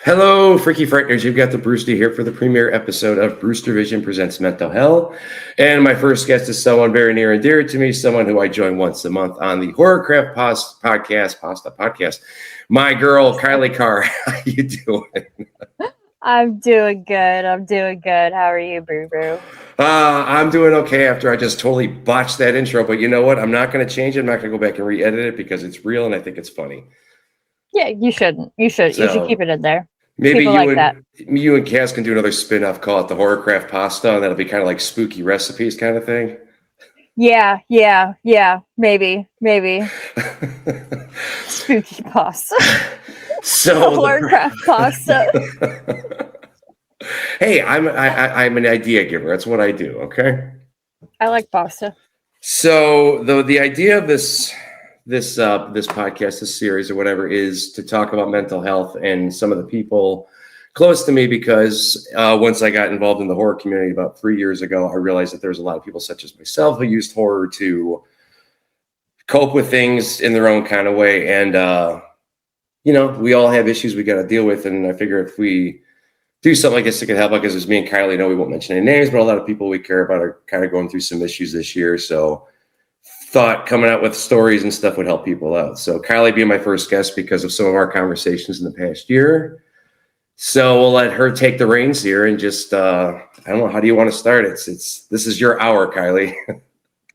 Hello, Freaky Frighteners. You've got the Brewster here for the premiere episode of Brewster Vision Presents Mental Hell. And my first guest is someone very near and dear to me, someone who I join once a month on the Horrorcraft Podcast. My girl, Kylee Carr. How you doing? I'm doing good. How are you, Brew? I'm doing okay after I just totally botched that intro. But you know what? I'm not going to change it. I'm not going to go back and re-edit it because it's real and I think it's funny. Yeah, you shouldn't. You should keep it in there. Maybe you and Cass can do another spin-off, call it the Horrorcraft Pasta, and that'll be kind of like spooky recipes kind of thing. Yeah, maybe. Spooky pasta. So Horrorcraft pasta. Hey, I'm an idea giver. That's what I do, okay? I like pasta. So the idea of this podcast, this series or whatever, is to talk about mental health and some of the people close to me, because once I got involved in the horror community about 3 years ago, I realized that there's a lot of people such as myself who used horror to cope with things in their own kind of way. And, we all have issues we got to deal with. And I figure if we do something like this, it can help, because it's me and Kylee. We won't mention any names, but a lot of people we care about are kind of going through some issues this year. So thought coming out with stories and stuff would help people out. So Kylee being my first guest because of some of our conversations in the past year. So we'll let her take the reins here and just, I don't know, how do you want to start? This is your hour, Kylee.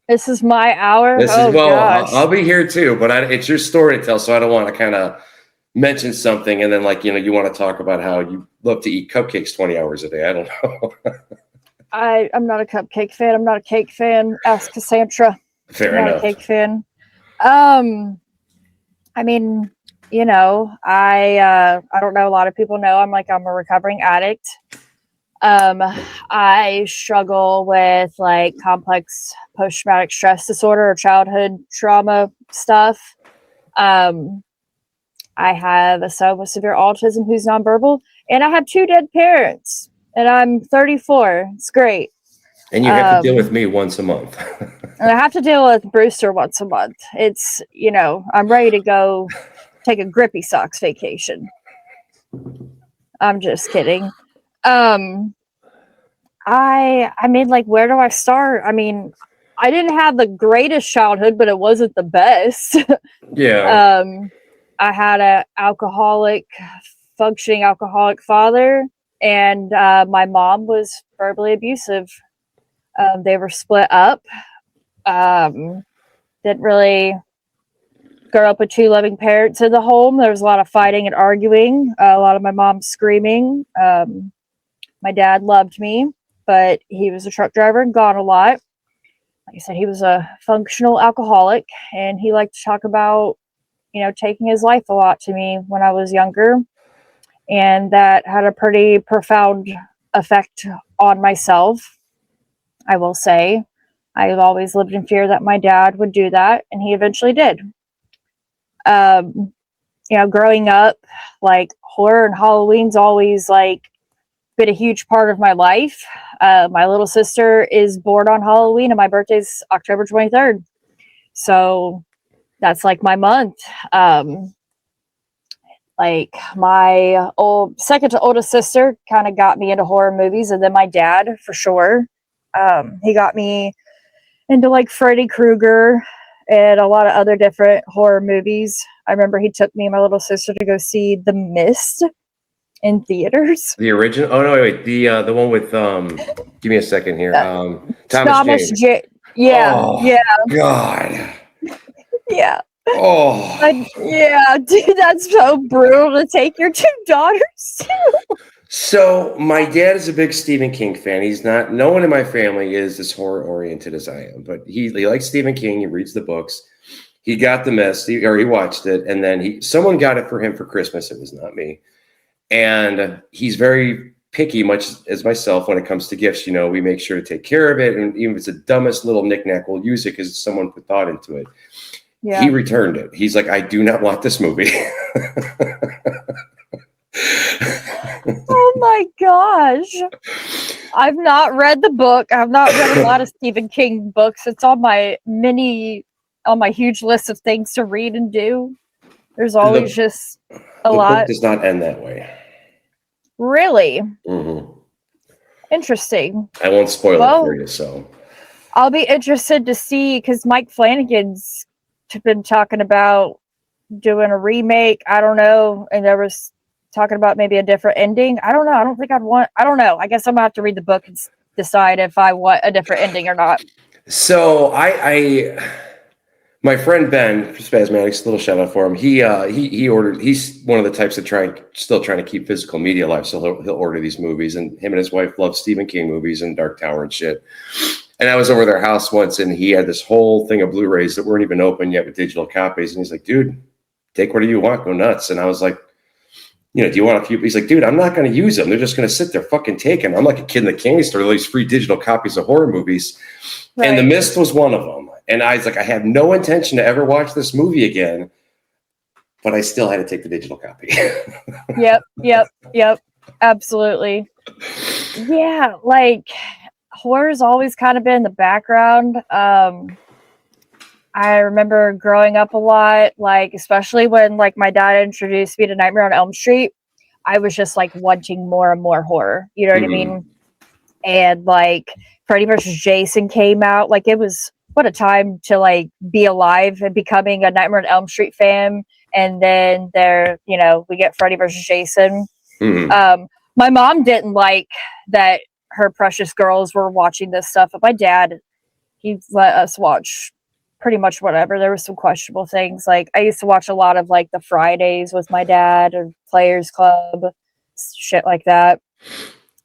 This is my hour? Gosh. I'll be here too, but it's your story to tell. So I don't want to kind of mention something and then you want to talk about how you love to eat cupcakes 20 hours a day. I don't know. I'm not a cupcake fan. I'm not a cake fan. Ask Cassandra. Fair enough. Not a cake fan. I don't know. A lot of people know I'm a recovering addict. I struggle with complex post-traumatic stress disorder or childhood trauma stuff. I have a son with severe autism who's nonverbal, and I have 2 dead parents, and I'm 34. It's great. And you have to deal with me once a month. And I have to deal with Brewster once a month. It's, I'm ready to go take a grippy socks vacation. I'm just kidding. Where do I start? I didn't have the greatest childhood, but it wasn't the best. Yeah. I had a functioning alcoholic father, and my mom was verbally abusive. They were split up. Didn't really grow up with 2 loving parents in the home. There was a lot of fighting and arguing, a lot of my mom screaming. My dad loved me, but he was a truck driver and gone a lot. Like I said, he was a functional alcoholic, and he liked to talk about, taking his life a lot to me when I was younger. And that had a pretty profound effect on myself, I will say. I've always lived in fear that my dad would do that, and he eventually did. Growing up, horror and Halloween's always been a huge part of my life. My little sister is born on Halloween, and my birthday's October 23rd. So that's my month. My second to oldest sister kind of got me into horror movies, and then my dad, for sure. He got me into Freddy Krueger and a lot of other different horror movies. I remember he took me and my little sister to go see The Mist in theaters. The original? Oh no, wait. The one with give me a second here. Thomas Jane. Yeah. Oh, yeah. God. Yeah. Oh. Yeah, dude, that's so brutal to take your 2 daughters to. So my dad is a big Stephen King fan. No one in my family is as horror oriented as I am, but he likes Stephen King. He reads the books. He got The Mist, he watched it, and then someone got it for him for Christmas. It was not me. And he's very picky, much as myself, when it comes to gifts. We make sure to take care of it, and even if it's the dumbest little knickknack, we'll use it because someone put thought into it. Yeah. He returned it. He's like, I do not want this movie. Oh my gosh. I've not read the book. I've not read a lot of Stephen King books. It's on my huge list of things to read and do. There's always just a lot. The book does not end that way. Really? Mm-hmm. Interesting. I won't spoil it for you, so. I'll be interested to see, because Mike Flanagan's been talking about doing a remake. I don't know. And there was talking about maybe a different ending. I don't know. I don't think I don't know. I guess I'm going to have to read the book and decide if I want a different ending or not. So my friend Ben, Spasmatics, little shout out for him. He ordered. He's one of the types that still trying to keep physical media alive. So he'll order these movies, and him and his wife love Stephen King movies and Dark Tower and shit. And I was over their house once, and he had this whole thing of Blu-rays that weren't even open yet with digital copies. And he's like, "Dude, take whatever you want, go nuts." And I was like, "Do you want a few?" He's like, "Dude, I'm not going to use them. They're just going to sit there fucking taking." I'm like a kid in the candy store, all these free digital copies of horror movies. Right. And The Mist was one of them. And I was like, I have no intention to ever watch this movie again, but I still had to take the digital copy. Yep. Absolutely. Yeah, like horror's always kind of been in the background. I remember growing up a lot, like especially when like my dad introduced me to Nightmare on Elm Street, I was just like wanting more and more horror. You know what I mean? And like Freddy vs. Jason came out. Like it was what a time to like be alive and becoming a Nightmare on Elm Street fan. And then we get Freddy vs. Jason. My mom didn't like that her precious girls were watching this stuff, but my dad, he let us watch pretty much whatever. There were some questionable things. Like I used to watch a lot of like the Fridays with my dad or Players Club, shit like that.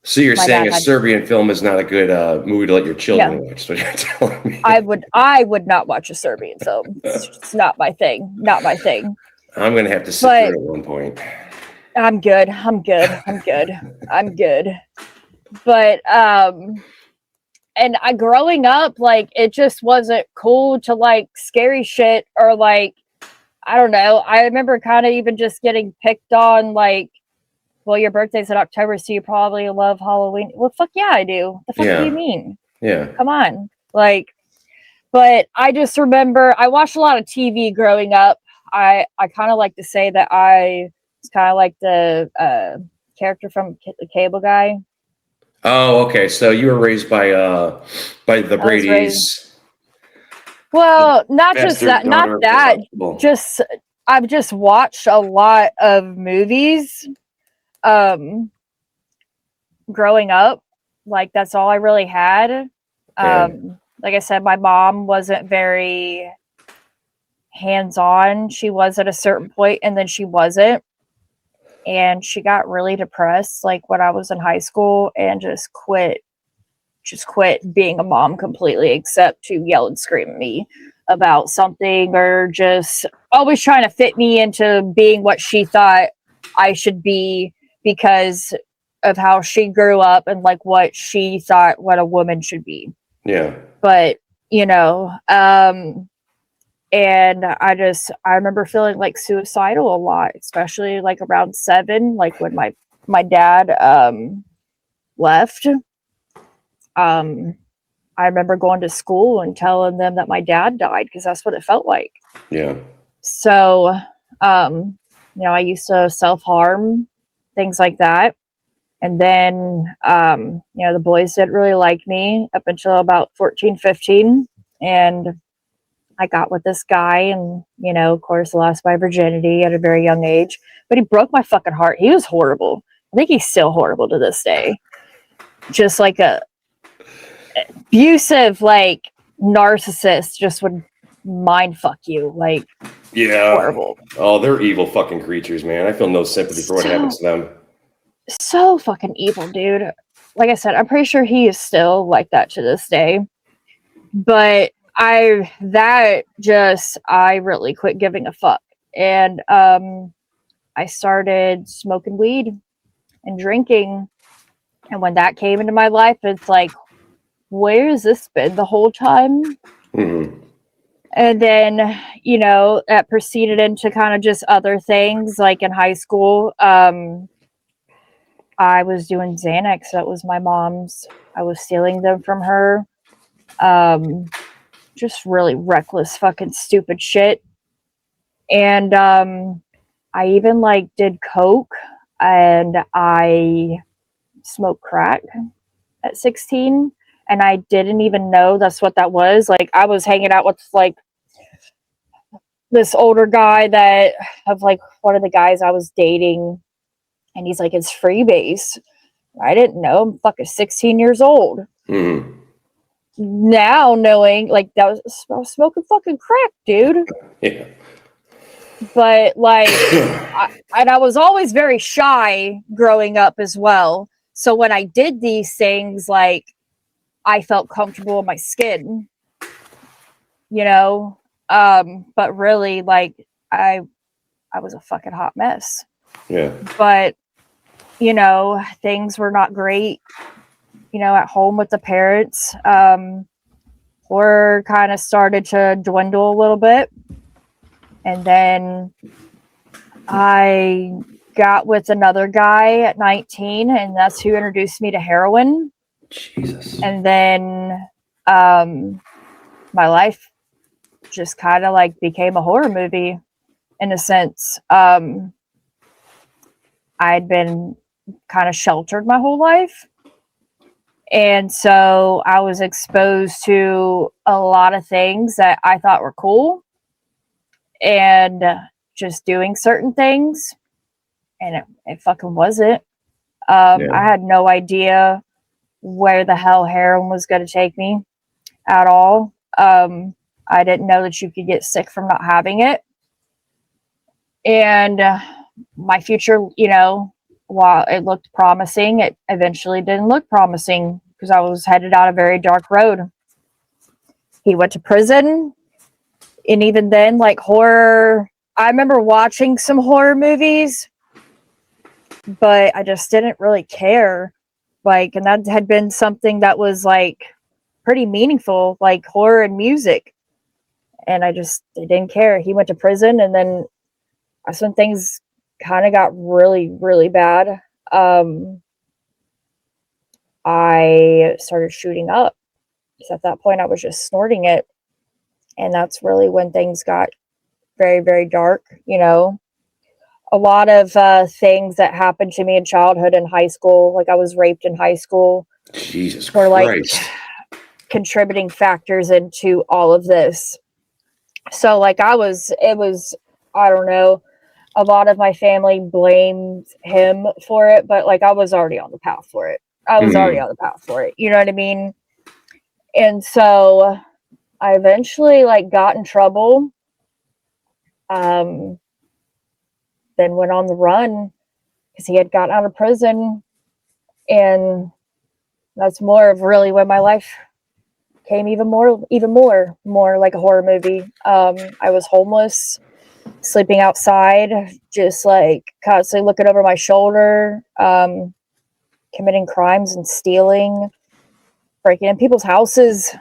So you're saying a Serbian film is not a good movie to let your children watch? What you're telling me? I would not watch a Serbian film. It's not my thing. Not my thing. I'm gonna have to sit through it at one point. I'm good. But and growing up, like it just wasn't cool to like scary shit or like I don't know. I remember kind of even just getting picked on like, well, your birthday's in October, so you probably love Halloween. Well, fuck yeah, I do. The fuck do you mean? Yeah. Come on. Like, but I just remember I watched a lot of TV growing up. I kind of like to say that I was kind of like the character from the Cable Guy. Oh, okay. So you were raised by the Brady's. Well, not just that, not that. Just I've just watched a lot of movies. Growing up, like that's all I really had. Like I said, my mom wasn't very hands-on. She was at a certain point, and then she wasn't. And she got really depressed, like when I was in high school, and just quit being a mom completely, except to yell and scream at me about something, or just always trying to fit me into being what she thought I should be because of how she grew up and like what she thought what a woman should be. Yeah. But, and I remember feeling like suicidal a lot, especially like around 7, like when my dad left. I remember going to school and telling them that my dad died because that's what it felt like. Yeah. So, I used to self-harm, things like that. And then, the boys didn't really like me up until about 14, 15. And I got with this guy and, of course, lost my virginity at a very young age. But he broke my fucking heart. He was horrible. I think he's still horrible to this day. Just like a abusive, like, narcissist just would mind fuck you. Like, horrible. Oh, they're evil fucking creatures, man. I feel no sympathy for what happens to them. So fucking evil, dude. Like I said, I'm pretty sure he is still like that to this day. But I really quit giving a fuck. And I started smoking weed and drinking. And when that came into my life, it's like, where has this been the whole time? Mm-hmm. And then, that proceeded into kind of just other things. Like in high school, I was doing Xanax. That was my mom's. I was stealing them from her. Just really reckless, fucking stupid shit. And I even like did coke. and I smoked crack at 16, and I didn't even know that's what that was. Like, I was hanging out with like this older guy that of like one of the guys I was dating, and he's like, it's freebase. I didn't know. I'm fucking 16 years old. Mm-hmm. Now knowing, like, I was smoking fucking crack, dude. Yeah. But like, I was always very shy growing up as well. So when I did these things, like, I felt comfortable in my skin, you know. But really, like, I was a fucking hot mess. Yeah. But you know, things were not great, you know, at home with the parents. Horror kind of started to dwindle a little bit. And then I got with another guy at 19, and that's who introduced me to heroin. Jesus. And then my life just kind of like became a horror movie in a sense. I'd been kind of sheltered my whole life. And so I was exposed to a lot of things that I thought were cool and just doing certain things. And it fucking wasn't. I had no idea where the hell heroin was going to take me at all. I didn't know that you could get sick from not having it. And my future, you know, while it looked promising, it eventually didn't look promising because I was headed down a very dark road. He went to prison. And even then, like, horror, I remember watching some horror movies, but I just didn't really care. Like, and that had been something that was like pretty meaningful, like horror and music. And I didn't care. He went to prison, and then that's when things kind of got really, really bad. I started shooting up because at that point I was just snorting it. And that's really when things got very, very dark. You know, a lot of things that happened to me in childhood and high school, like I was raped in high school, Jesus were like contributing contributing factors into all of this. So like I don't know, a lot of my family blamed him for it, but like I was already on the path for it. You know what I mean? And so I eventually like got in trouble. Then went on the run because he had gotten out of prison. And that's more of really when my life came even more like a horror movie. I was homeless, sleeping outside, just like constantly looking over my shoulder, committing crimes and stealing, breaking in people's houses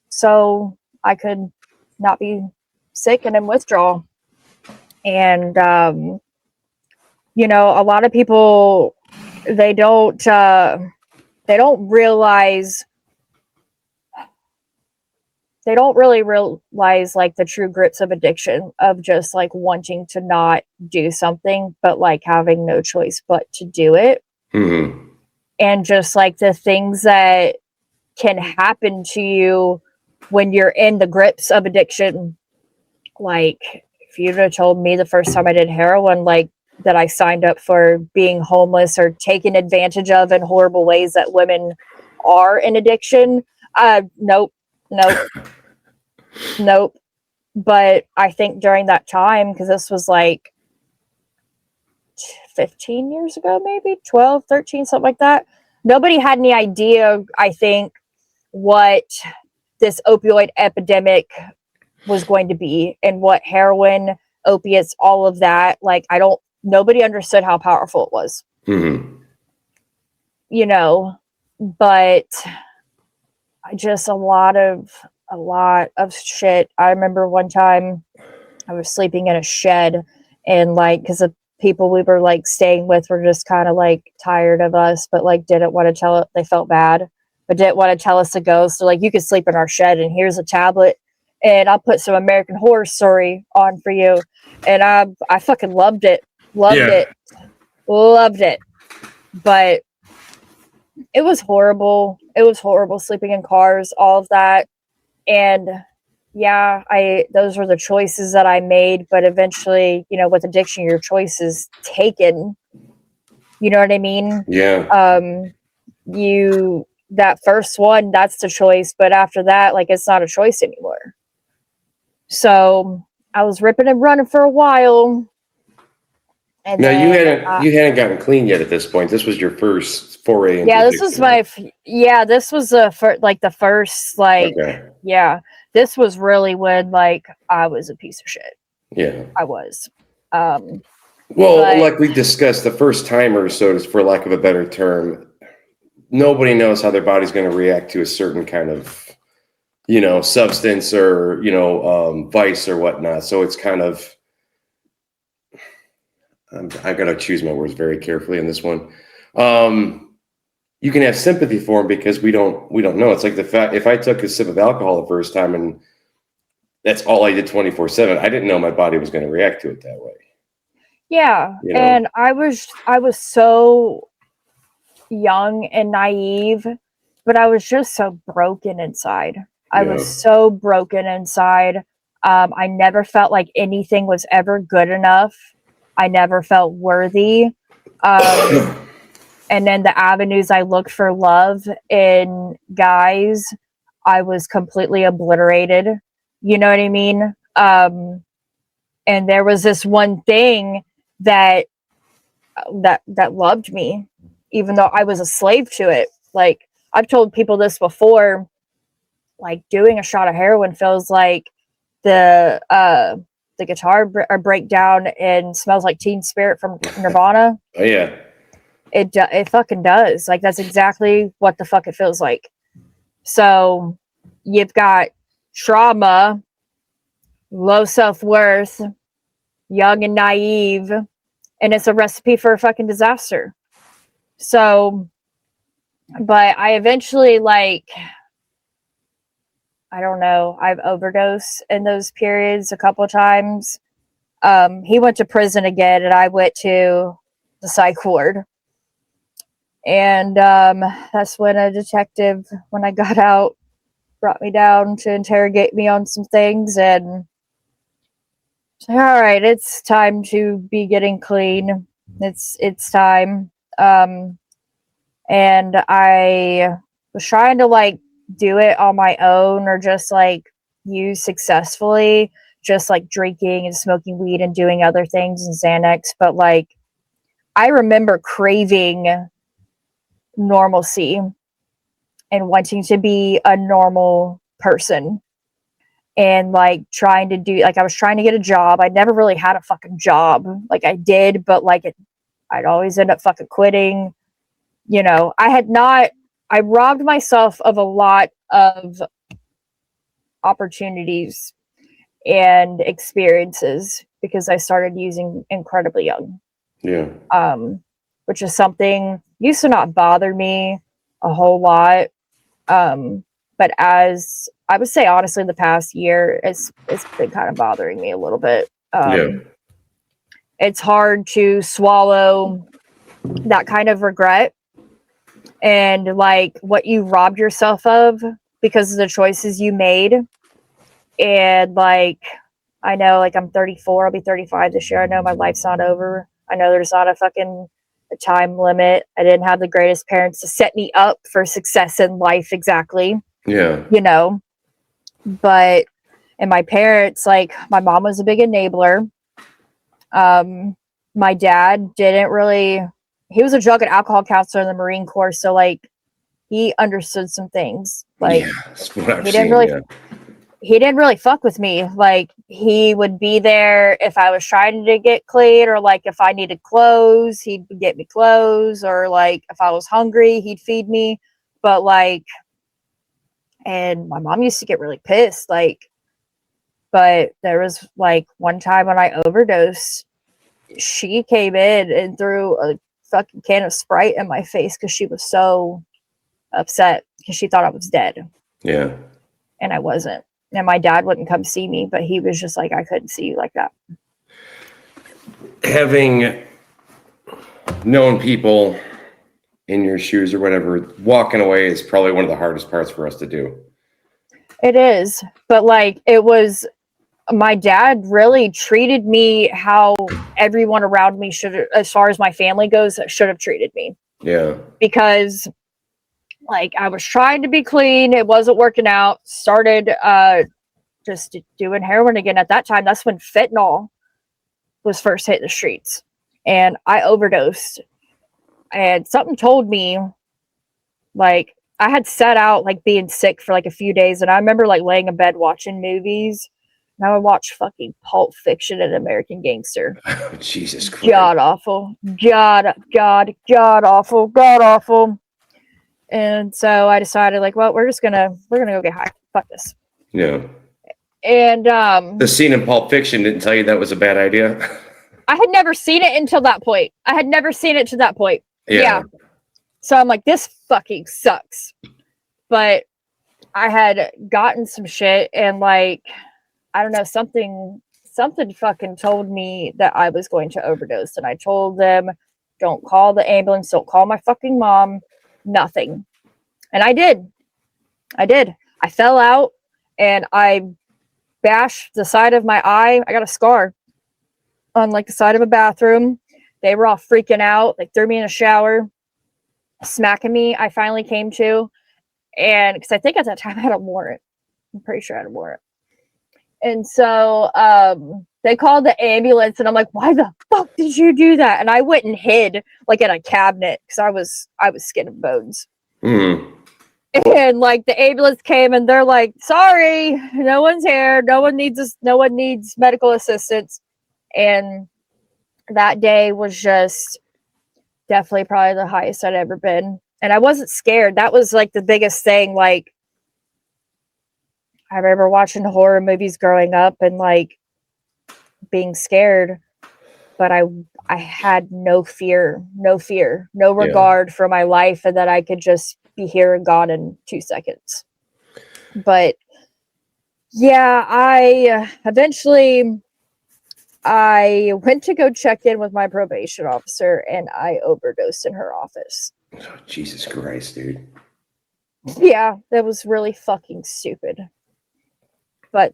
so I could not be sick and in withdrawal. And you know, a lot of people, they don't really realize like the true grips of addiction, of just like wanting to not do something, but like having no choice but to do it. Mm-hmm. And just like the things that can happen to you when you're in the grips of addiction. Like, if you'd have told me the first time I did heroin, like that I signed up for being homeless or taken advantage of in horrible ways that women are in addiction, nope. But I think during that time, because this was like 15 years ago, maybe 12, 13, something like that, nobody had any idea, I think, what this opioid epidemic was going to be and what heroin, opiates, all of that, like nobody understood how powerful it was. Mm-hmm. You know, but just a lot of shit. I remember one time I was sleeping in a shed, and like, because the people we were like staying with were just kind of like tired of us, but like didn't want to tell it. They felt bad, but didn't want to tell us to go. So like, you could sleep in our shed, and here's a tablet, and I'll put some American Horror Story on for you. And I fucking loved it. Loved it. But it was horrible. It was horrible sleeping in cars, all of that. And yeah, those were the choices that I made. But eventually, you know, with addiction, your choice is taken. You know what I mean? Yeah. That first one, that's the choice. But after that, like, it's not a choice anymore. So I was ripping and running for a while. And now then, you hadn't gotten clean yet at this point. This was your first foray into this was this was the first, like, okay. yeah, this was really when, like, I was a piece of shit. Yeah. I was. Well, but, like we discussed, the first timers, for lack of a better term, nobody knows how their body's going to react to a certain kind of, you know, substance or, you know, vice or whatnot. So it's kind of, I got to choose my words very carefully in this one. You can have sympathy for them because we don't know. It's like the fact, if I took a sip of alcohol the first time and that's all I did 24/7, I didn't know my body was going to react to it that way. yeah. You know? And I was so young and naive, but I was just so broken inside. I was so broken inside. I never felt like anything was ever good enough. I never felt worthy. And then the avenues I looked for love in guys, I was completely obliterated. You know what I mean? And there was this one thing that loved me, even though I was a slave to it. Like, I've told people this before, like, doing a shot of heroin feels like the guitar breakdown and Smells Like Teen Spirit from Nirvana. Oh yeah. It fucking does. Like, that's exactly what the fuck it feels like. So you've got trauma, low self-worth, young and naive, and it's a recipe for a fucking disaster. So, but I eventually, like, I don't know, I've overdosed in those periods a couple of times. He went to prison again, and I went to the psych ward. And that's when a detective, when I got out, brought me down to interrogate me on some things, and said, all right, it's time to be getting clean. It's time. And I was trying to, like, do it on my own, or just, like, use successfully, just, like, drinking and smoking weed and doing other things and Xanax. But, like, I remember craving normalcy and wanting to be a normal person, and, like, trying to do, like, I was trying to get a job. I never really had a fucking job. Like, I did, but, like, I'd always end up fucking quitting. You know, I robbed myself of a lot of opportunities and experiences because I started using incredibly young. Yeah. Which is something used to not bother me a whole lot. But as I would say, honestly, in the past year, it's been kind of bothering me a little bit. It's hard to swallow that kind of regret and, like, what you robbed yourself of because of the choices you made. And, like, I know, like, I'm 34, I'll be 35 this year. I know my life's not over. I know there's not a time limit. I didn't have the greatest parents to set me up for success in life exactly. Yeah. You know, but, and my parents, like, my mom was a big enabler. My dad didn't really, he was a drug and alcohol counselor in the Marine Corps. So, like, he understood some things. Like, he didn't really fuck with me. Like, he would be there if I was trying to get clean, or, like, if I needed clothes, he'd get me clothes, or, like, if I was hungry, he'd feed me. But, like, and my mom used to get really pissed, like, but there was, like, one time when I overdosed, she came in and threw a fucking can of Sprite in my face because she was so upset because she thought I was dead. Yeah. And I wasn't. And my dad wouldn't come see me, but he was just like, I couldn't see you like that. Having knowing people in your shoes or whatever, walking away is probably one of the hardest parts for us to do. It is, but like it was, my dad really treated me how everyone around me should, as far as my family goes, should have treated me. Yeah. Because like I was trying to be clean, it wasn't working out. Started just doing heroin again. At that time, that's when fentanyl was first hitting the streets, and I overdosed. And something told me, like, I had set out like being sick for like a few days, and I remember like laying in bed watching movies, and I would watch fucking Pulp Fiction and American Gangster. Oh, Jesus Christ. God awful. God awful. God awful. And so I decided, like, well, we're gonna go get high. Fuck this. Yeah. And the scene in Pulp Fiction didn't tell you that was a bad idea. I had never seen it until that point. I had never seen it to that point. Yeah. So I'm like, this fucking sucks. But I had gotten some shit, and like, I don't know, something fucking told me that I was going to overdose. And I told them, don't call the ambulance, don't call my fucking mom, nothing. And I did. I fell out and I bashed the side of my eye. I got a scar on like the side of a bathroom. They were all freaking out. They threw me in a shower, smacking me. I finally came to, and because I think at that time I had a warrant. I'm pretty sure I had a warrant. And so they called the ambulance, and I'm like, why the fuck did you do that? And I went and hid like in a cabinet because I was skin and bones. Mm. And like the ambulance came, and they're like, sorry, no one's here. No one needs medical assistance. And that day was just definitely probably the highest I'd ever been. And I wasn't scared. That was like the biggest thing. Like, I remember watching horror movies growing up and like being scared, but I had no fear, no regard for my life, and that I could just be here and gone in 2 seconds. But yeah, I eventually went to go check in with my probation officer, and I overdosed in her office. Oh, Jesus Christ, dude. Yeah, that was really fucking stupid. But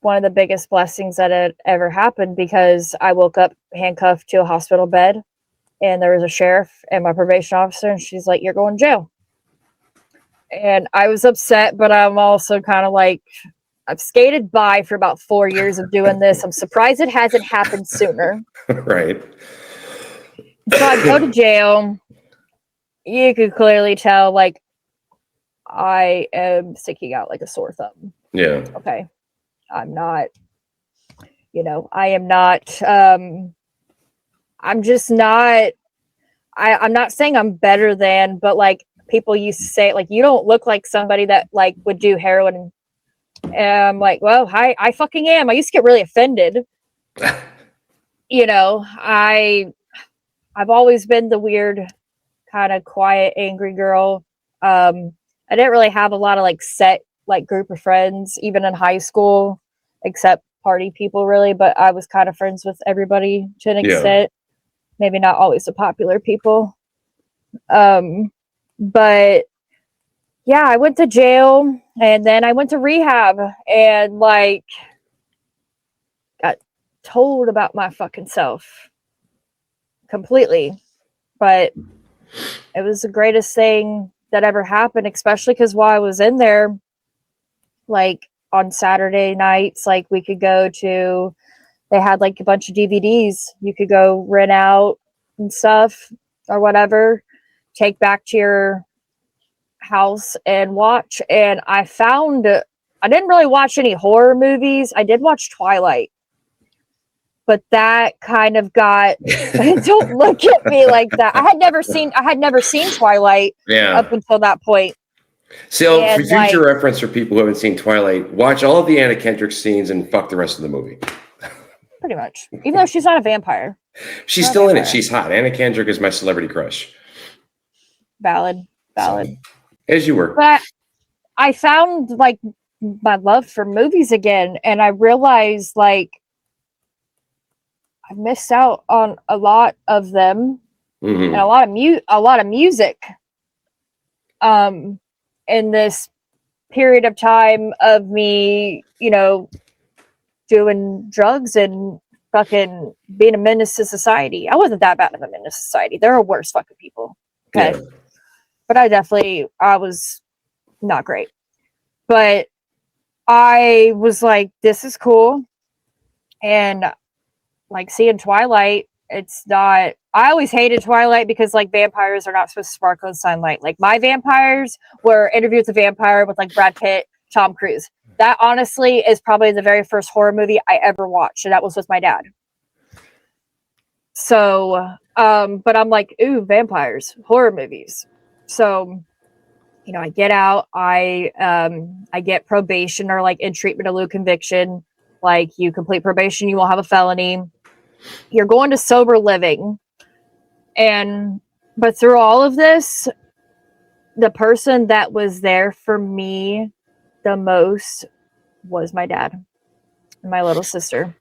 one of the biggest blessings that had ever happened, because I woke up handcuffed to a hospital bed, and there was a sheriff and my probation officer, and she's like, you're going to jail. And I was upset, but I'm also kind of like, I've skated by for about 4 years of doing this. I'm surprised it hasn't happened sooner. Right. So I go to jail. You could clearly tell, like, I am sticking out like a sore thumb. Yeah. Okay. I'm not, I am not, I'm just not, I'm not saying I'm better than, but like people used to say, like, you don't look like somebody that like would do heroin. And I'm like, well, I fucking am. I used to get really offended. I've always been the weird, kind of quiet, angry girl. I didn't really have a lot of like set like group of friends, even in high school, except party people really, but I was kind of friends with everybody to an extent. Maybe not always the popular people. But yeah, I went to jail, and then I went to rehab, and like got told about my fucking self completely. But it was the greatest thing that ever happened, especially because while I was in there, like on Saturday nights, like we could go to, they had like a bunch of DVDs you could go rent out and stuff or whatever, take back to your house and watch. And I didn't really watch any horror movies. I did watch Twilight, but that kind of got, don't look at me like that. I had never seen Twilight up until that point. So for future reference for people who haven't seen Twilight, watch all of the Anna Kendrick scenes and fuck the rest of the movie. Pretty much. Even though she's not a vampire. She's still in it. She's hot. Anna Kendrick is my celebrity crush. Valid. So, as you were. But I found like my love for movies again, and I realized like I missed out on a lot of them and a lot of music. In this period of time of me, doing drugs and fucking being a menace to society. I wasn't that bad of a menace to society. There are worse fucking people. Okay. Yeah. But I was not great. But I was like, this is cool. And like seeing Twilight, it's not, I always hated Twilight because like vampires are not supposed to sparkle in sunlight. Like my vampires were Interview with the Vampire with like Brad Pitt, Tom Cruise. That honestly is probably the very first horror movie I ever watched. And that was with my dad. So, but I'm like, ooh, vampires, horror movies. So, I get out, I get probation or like in treatment of low conviction. Like you complete probation, you will have a felony. You're going to sober living. But through all of this, the person that was there for me the most was my dad and my little sister.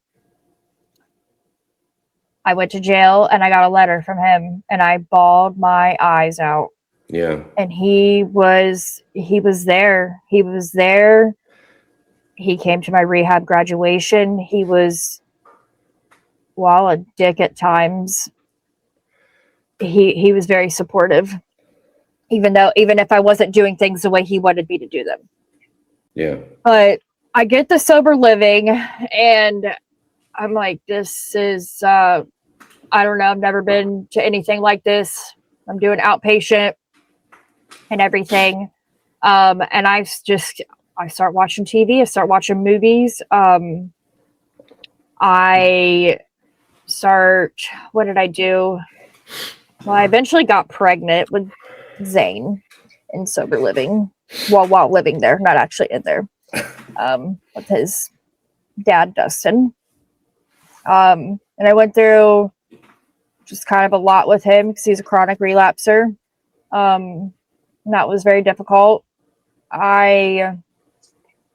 I went to jail and I got a letter from him and I bawled my eyes out. Yeah. And he was there. He was there. He came to my rehab graduation. He was, well, a dick at times. He was very supportive, even if I wasn't doing things the way he wanted me to do them. Yeah. But I get the sober living and I'm like, this is, I don't know. I've never been to anything like this. I'm doing outpatient and everything. And I start watching TV. I start watching movies. What did I do? Well, I eventually got pregnant with Zane in sober living while living there, not actually in there, with his dad, Dustin. And I went through just kind of a lot with him because he's a chronic relapser. And that was very difficult. I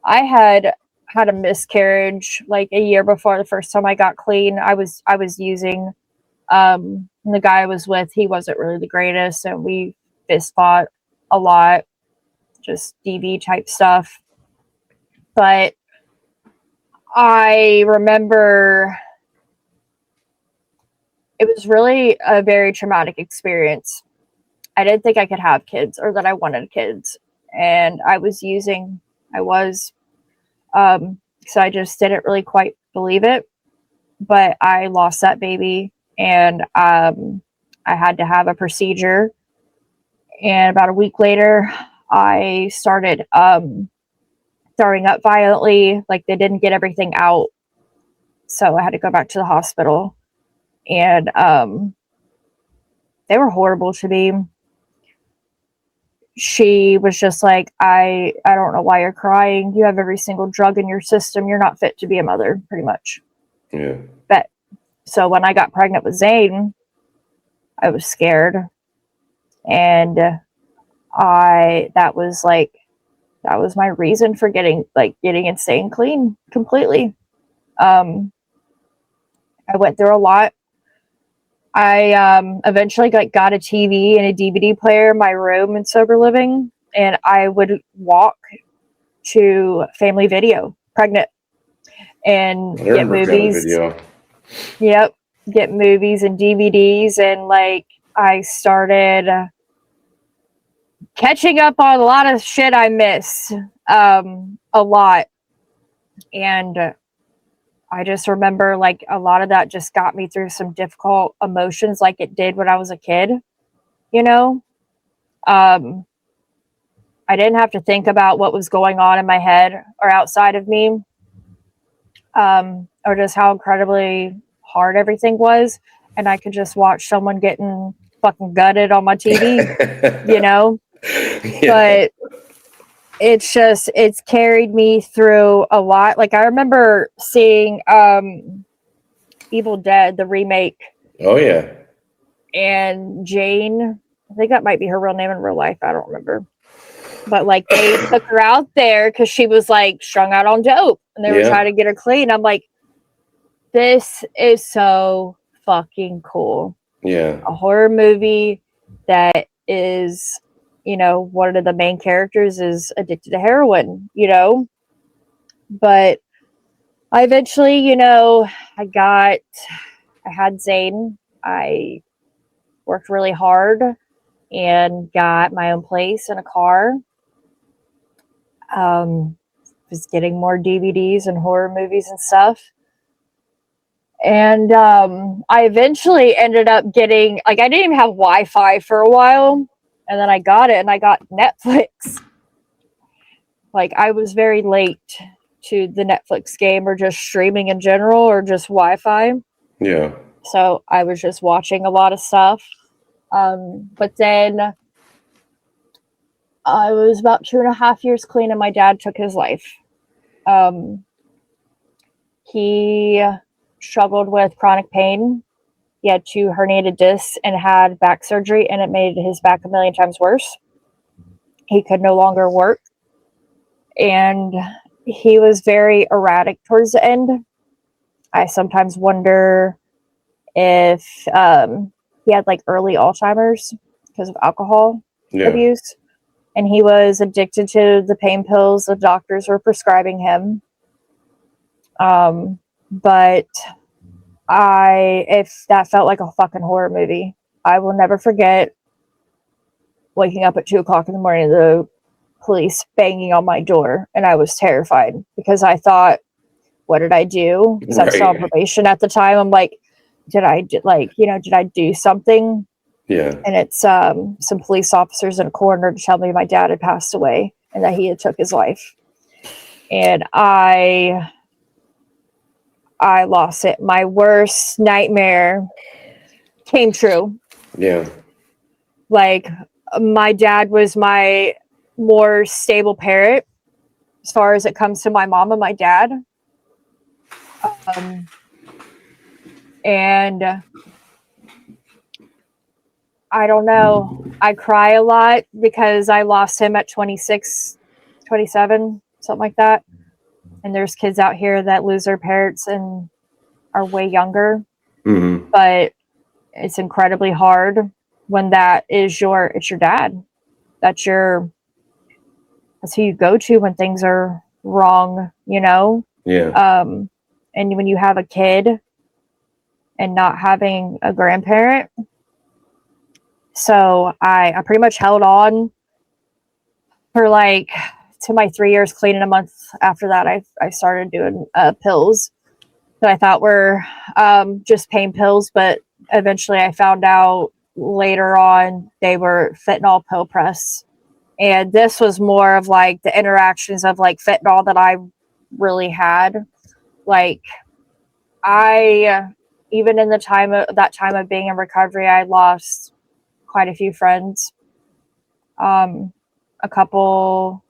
had a miscarriage like a year before the first time I got clean. I was using, and the guy I was with, he wasn't really the greatest, and we fist fought a lot, just DV type stuff. But I remember it was really a very traumatic experience. I didn't think I could have kids or that I wanted kids. And I was using, so I just didn't really quite believe it. But I lost that baby and I had to have a procedure. And about a week later, I started throwing up violently. Like they didn't get everything out. So I had to go back to the hospital. And they were horrible to me. She was just like, I don't know why you're crying. You have every single drug in your system. You're not fit to be a mother, pretty much. Yeah. But so when I got pregnant with Zane, I was scared. And that was my reason for getting and staying clean completely. I went through a lot. I eventually got a TV and a DVD player in my room in sober living, and I would walk to Family Video, pregnant, and get movies. Yep, get movies and DVDs, and like I started catching up on a lot of shit I missed, a lot, and I just remember like a lot of that just got me through some difficult emotions like it did when I was a kid, I didn't have to think about what was going on in my head or outside of me, or just how incredibly hard everything was. And I could just watch someone getting fucking gutted on my TV, Yeah. But it's carried me through a lot. Like I remember seeing Evil Dead, the remake. Oh yeah. And Jane, I think that might be her real name in real life. I don't remember. But like they took her out there because she was like strung out on dope and they were trying to get her clean. I'm like, this is so fucking cool. Yeah. A horror movie that is, one of the main characters is addicted to heroin, But I eventually, I had Zane. I worked really hard and got my own place and a car. Was getting more DVDs and horror movies and stuff. And I eventually ended up getting, I didn't even have Wi-Fi for a while. And then I got it and I got Netflix. I was very late to the Netflix game or just streaming in general or just Wi-Fi. Yeah. So I was just watching a lot of stuff. But then I was about 2.5 years clean and my dad took his life. He struggled with chronic pain. He had 2 herniated discs and had back surgery, and it made his back a million times worse. He could no longer work. And he was very erratic towards the end. I sometimes wonder if he had early Alzheimer's because of alcohol abuse. And he was addicted to the pain pills the doctors were prescribing him. But if that felt like a fucking horror movie, I will never forget waking up at 2:00 in the morning, the police banging on my door, and I was terrified because I thought, what did I do? Because I was still on probation at the time. I'm like, did I do something? Yeah. And it's some police officers in a coroner to tell me my dad had passed away and that he had took his life. And I lost it. My worst nightmare came true. Yeah. My dad was my more stable parent as far as it comes to my mom and my dad. And I don't know. I cry a lot because I lost him at 26, 27, something like that. And there's kids out here that lose their parents and are way younger. Mm-hmm. But it's incredibly hard when it's your dad. That's who you go to when things are wrong, Yeah. And when you have a kid and not having a grandparent. So I pretty much held on for to my 3 years clean. In a month after that, I started doing pills that I thought were just pain pills, but eventually I found out later on they were fentanyl pill press. And this was more of the interactions of fentanyl that I really had. Even in that time of being in recovery, I lost quite a few friends. A couple,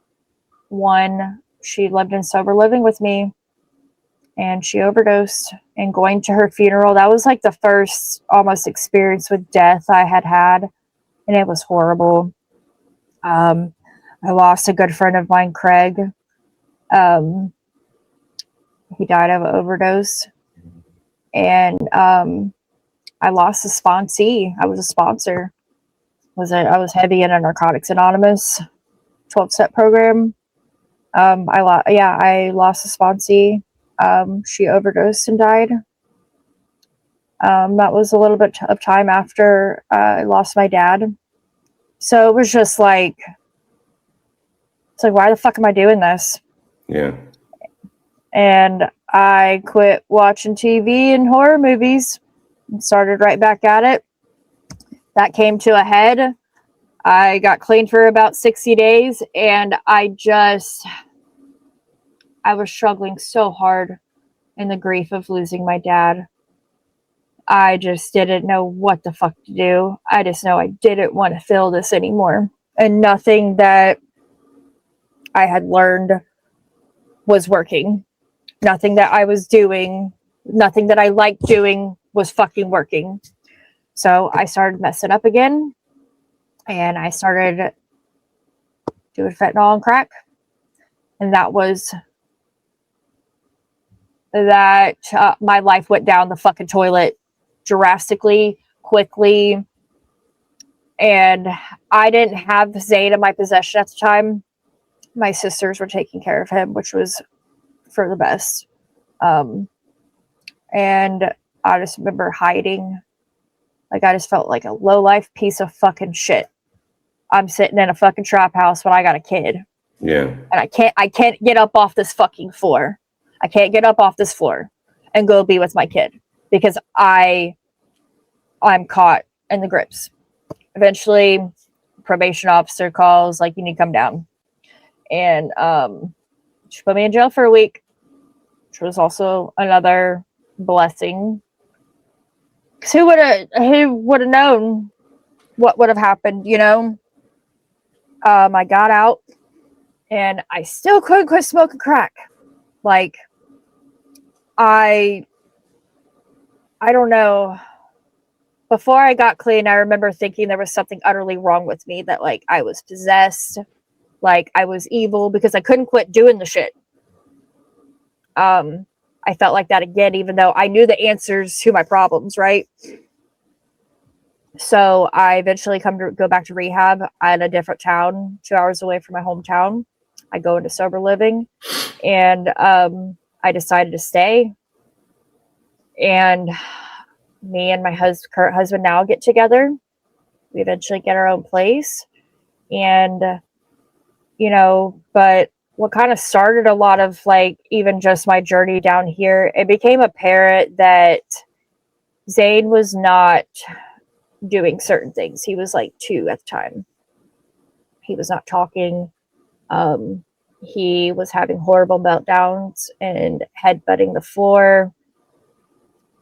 one, she lived in sober living with me and she overdosed, and going to her funeral, that was the first almost experience with death I had, and it was horrible. I lost a good friend of mine, Craig. He died of an overdose. And I lost a sponsee. I was a sponsor. I was heavy in a Narcotics Anonymous 12-step program. I lost a sponsee. She overdosed and died. That was a little bit of time after I lost my dad. So it was just why the fuck am I doing this? Yeah. And I quit watching TV and horror movies and started right back at it. That came to a head. I got clean for about 60 days, and I was struggling so hard in the grief of losing my dad. I just didn't know what the fuck to do. I just know I didn't want to feel this anymore. And nothing that I had learned was working. Nothing that I was doing, nothing that I liked doing was fucking working. So I started messing up again, and I started doing fentanyl and crack. And that was that my life went down the fucking toilet drastically quickly. And I didn't have Zane in my possession at the time. My sisters were taking care of him, which was for the best. And I just remember hiding. Like, I just felt like a low-life piece of fucking shit. I'm sitting in a fucking trap house when I got a kid. Yeah. And I can't get up off this fucking floor. I can't get up off this floor and go be with my kid because I'm caught in the grips. Eventually, probation officer calls, like, you need to come down. And she put me in jail for a week, which was also another blessing. Because who would have known what would have happened, you know? I got out, and I still couldn't quit smoking crack. Like, I don't know. Before I got clean, I remember thinking there was something utterly wrong with me, that, like, I was possessed, like, I was evil, because I couldn't quit doing the shit. I felt like that again, even though I knew the answers to my problems, right? So I eventually go back to rehab at a different town, 2 hours away from my hometown. I go into sober living, and I decided to stay. And me and my current husband now get together. We eventually get our own place. And, you know, but what kind of started a lot of, like, even just my journey down here, it became apparent that Zane was not doing certain things. He was like 2 at the time. He was not talking. He was having horrible meltdowns and headbutting the floor.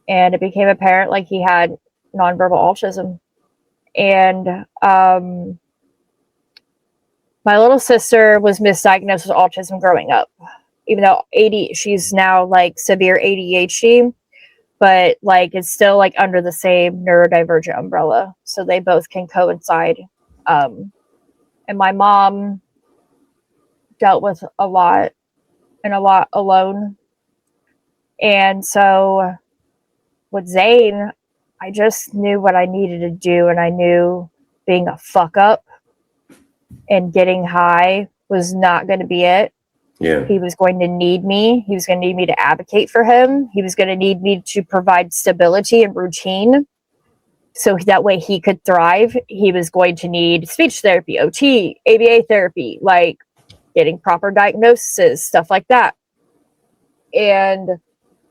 And it became apparent, like, he had nonverbal autism. And my little sister was misdiagnosed with autism growing up, even though she's now, like, severe ADHD, but, like, it's still, like, under the same neurodivergent umbrella, so they both can coincide. And my mom dealt with a lot alone. And so with Zane, I just knew what I needed to do, and I knew being a fuck up and getting high was not going to be it. Yeah. He was going to need me. He was going to need me to advocate for him. He was going to need me to provide stability and routine so that way he could thrive. He was going to need speech therapy, OT, ABA therapy, like getting proper diagnosis, stuff like that. And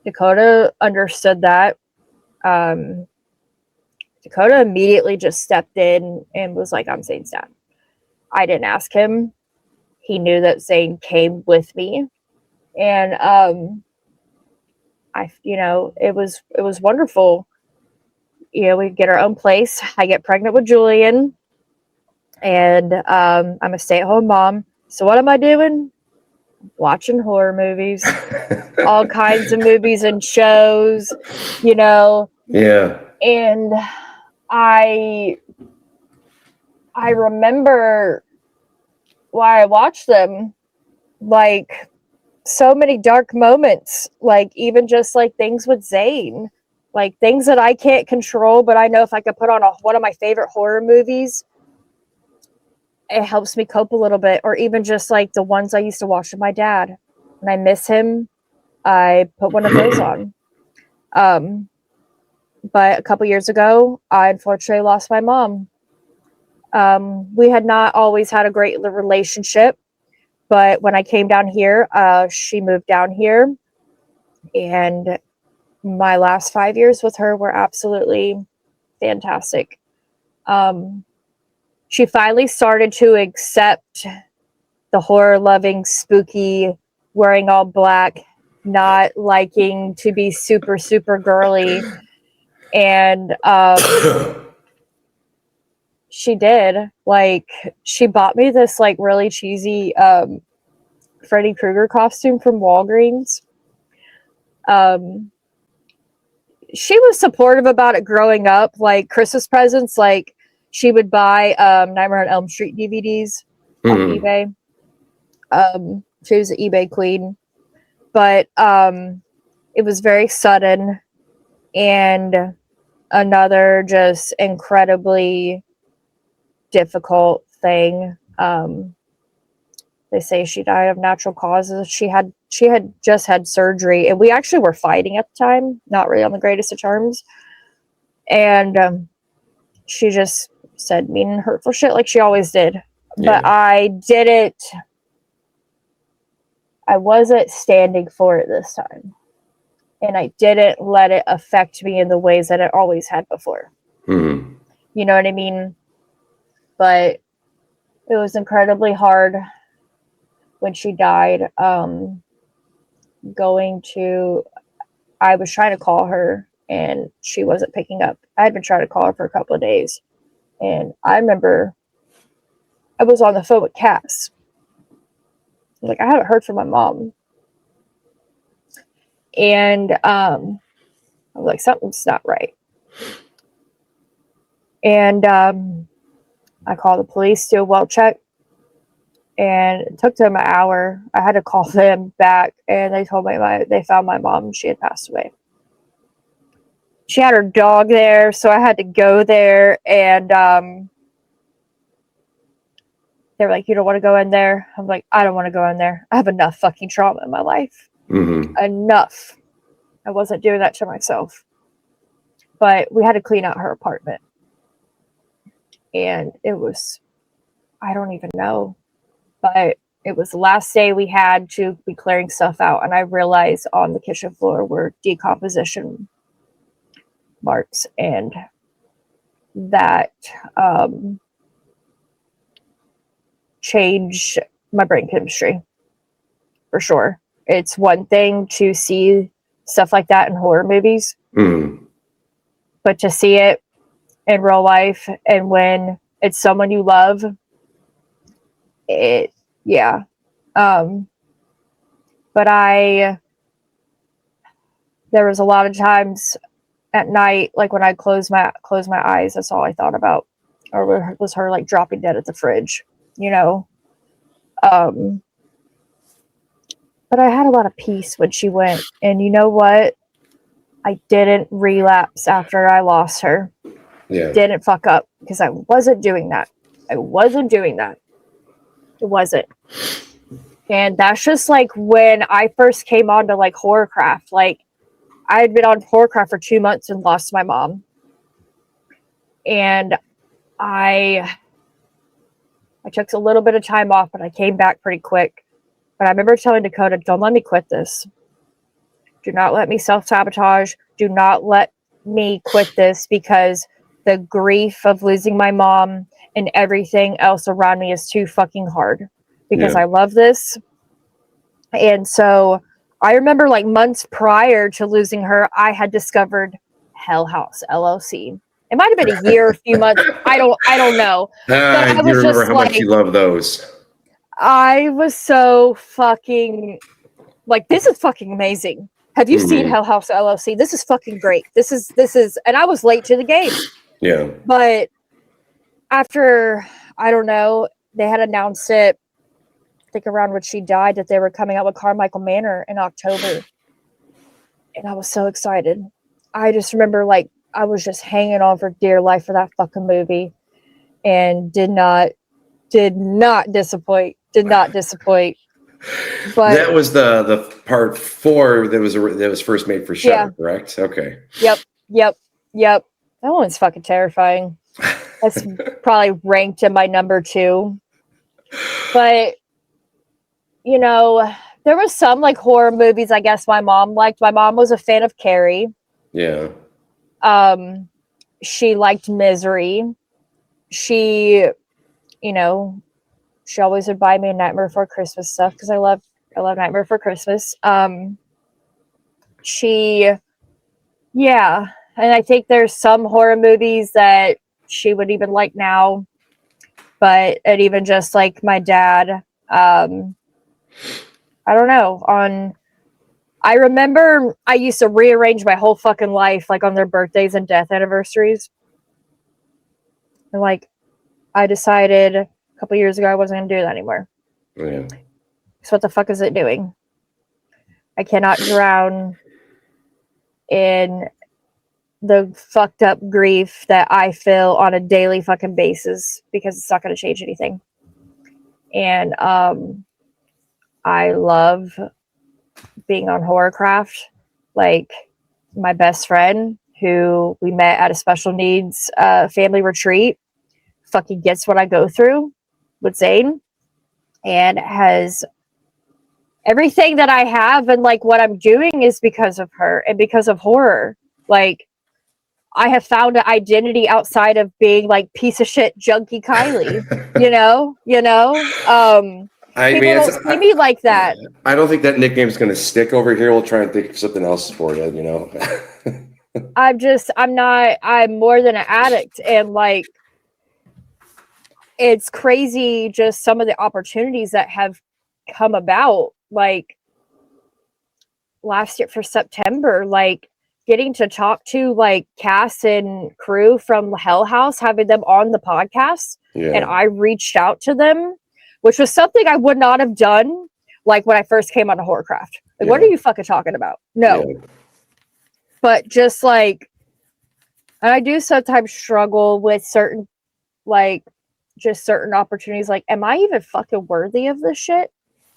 Dakota understood that. Dakota immediately just stepped in and was like, I'm Zane's dad. I didn't ask him. He knew that Zane came with me. And it was wonderful. You know, we get our own place. I get pregnant with Julian, and I'm a stay-at-home mom. So what am I doing? Watching horror movies, all kinds of movies and shows, you know. Yeah. And I remember why I watched them, like, so many dark moments, like, even just like things with Zane, like things that I can't control, but I know if I could put on one of my favorite horror movies, it helps me cope a little bit. Or even just like the ones I used to watch with my dad. When I miss him, I put one of those on. But a couple years ago, I unfortunately lost my mom. We had not always had a great relationship, but when I came down here, she moved down here, and my last 5 years with her were absolutely fantastic. She finally started to accept the horror-loving, spooky, wearing all black, not liking to be super, super girly. And she did. Like, she bought me this, like, really cheesy Freddy Krueger costume from Walgreens. She was supportive about it growing up. Like, Christmas presents, like, she would buy Nightmare on Elm Street DVDs on eBay. She was an eBay queen. But it was very sudden. And another just incredibly difficult thing. They say she died of natural causes. She had just had surgery, and we actually were fighting at the time, not really on the greatest of terms. And she just said mean and hurtful shit like she always did. Yeah. But I wasn't standing for it this time. And I didn't let it affect me in the ways that it always had before. Mm-hmm. You know what I mean? But it was incredibly hard when she died. I was trying to call her and she wasn't picking up. I had been trying to call her for a couple of days. And I remember I was on the phone with Cass. Like, I haven't heard from my mom. And I was like, something's not right. And I called the police to do a well check. And it took them an hour. I had to call them back, and they told me they found my mom and she had passed away. She had her dog there, so I had to go there, and they were like, "You don't want to go in there?" I'm like, "I don't want to go in there. I have enough fucking trauma in my life. Mm-hmm. Enough. I wasn't doing that to myself." But we had to clean out her apartment, and it was, I don't even know. But it was the last day we had to be clearing stuff out. And I realized on the kitchen floor were decomposition marks. And that changed my brain chemistry. For sure. It's one thing to see stuff like that in horror movies. Mm-hmm. But to see it in real life, and when it's someone you love, yeah. But there was a lot of times at night, like when I closed my eyes, that's all I thought about, or was her like dropping dead at the fridge, you know. But I had a lot of peace when she went, and you know what? I didn't relapse after I lost her. Yeah. Didn't fuck up, because I wasn't doing that. It wasn't. And that's just like when I first came on to like Horrorcraft. Like, I had been on Horrorcraft for 2 months and lost my mom. And I took a little bit of time off, but I came back pretty quick. But I remember telling Dakota, don't let me quit this. Do not let me self-sabotage. Do not let me quit this, because the grief of losing my mom and everything else around me is too fucking hard. Because I love this. And so I remember like months prior to losing her, I had discovered Hell House LLC. It might have been a year, a few months. I don't know. But I was you remember just how much you love those. I was so fucking like, this is fucking amazing. Have you seen Hell House LLC? This is fucking great. This is, and I was late to the game. Yeah. But after, I don't know, they had announced it, I think around when she died, that they were coming out with Carmichael Manor in October. And I was so excited. I just remember like I was just hanging on for dear life for that fucking movie, and did not disappoint. But that was the part 4 that was first made for Shudder, correct? Okay. Yep. That one's fucking terrifying. That's probably ranked in my number 2. But you know, there was some like horror movies I guess my mom liked. My mom was a fan of Carrie. Yeah. She liked Misery. She, you know, she always would buy me a Nightmare Before Christmas stuff, because I love Nightmare Before Christmas. And I think there's some horror movies that she would even like now. But it even just like my dad, I don't know. I remember I used to rearrange my whole fucking life, like on their birthdays and death anniversaries. And like, I decided a couple years ago I wasn't going to do that anymore. Yeah. So what the fuck is it doing? I cannot drown in the fucked up grief that I feel on a daily fucking basis, because it's not going to change anything. And I love being on Horrorcraft. Like, my best friend, who we met at a special needs family retreat, fucking gets what I go through with Zane, and has everything that I have, and like what I'm doing is because of her and because of horror. Like, I have found an identity outside of being like piece of shit junkie Kylee. People don't see me like that. I don't think that nickname's going to stick over here. We'll try and think of something else for you. I'm more than an addict. And like, it's crazy just some of the opportunities that have come about. Like, last year for September, like getting to talk to like cast and crew from Hell House, having them on the podcast. Yeah. And I reached out to them, which was something I would not have done like when I first came on to Horrorcraft. Like, what are you fucking talking about? No. Yeah. But just like, and I do sometimes struggle with certain, like, just certain opportunities. Like, am I even fucking worthy of this shit?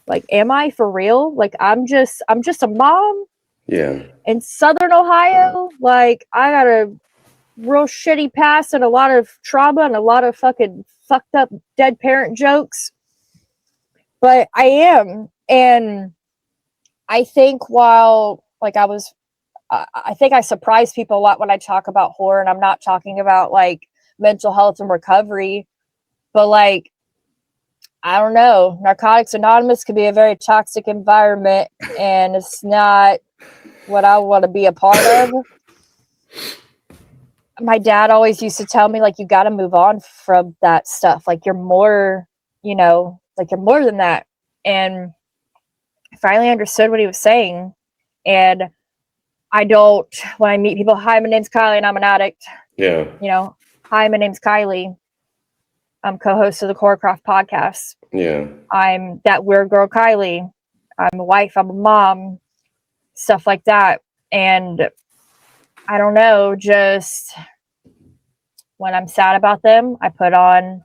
Like, am I for real? Like, I'm just a mom. Yeah. In Southern Ohio. Like, I got a real shitty past and a lot of trauma and a lot of fucking fucked up dead parent jokes. But I am. And I think while, like, I think I surprise people a lot when I talk about horror, and I'm not talking about like mental health and recovery, but like, I don't know, Narcotics Anonymous can be a very toxic environment, and it's not what I want to be a part of. My dad always used to tell me, like, you got to move on from that stuff. Like, you're more, like, you're more than that. And I finally understood what he was saying. And when I meet people, hi, my name's Kylee and I'm an addict. Yeah. Hi, my name's Kylee. I'm co-host of the Horrorcraft Podcast. Yeah. I'm that weird girl, Kylee. I'm a wife. I'm a mom. Stuff like that. And I don't know, just when I'm sad about them, I put on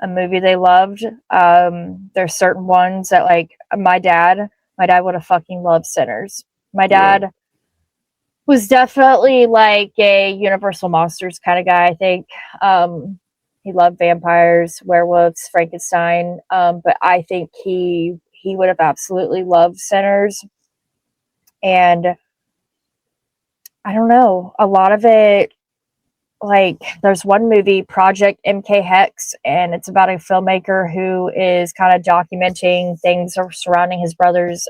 a movie they loved. There's certain ones that, like, my dad would have fucking loved Sinners. My dad was definitely like a Universal Monsters kind of guy, I think. He loved vampires, werewolves, Frankenstein. But I think he would have absolutely loved Sinners. And I don't know, a lot of it, like, there's one movie, Project MK Hex, and it's about a filmmaker who is kind of documenting things surrounding his brother's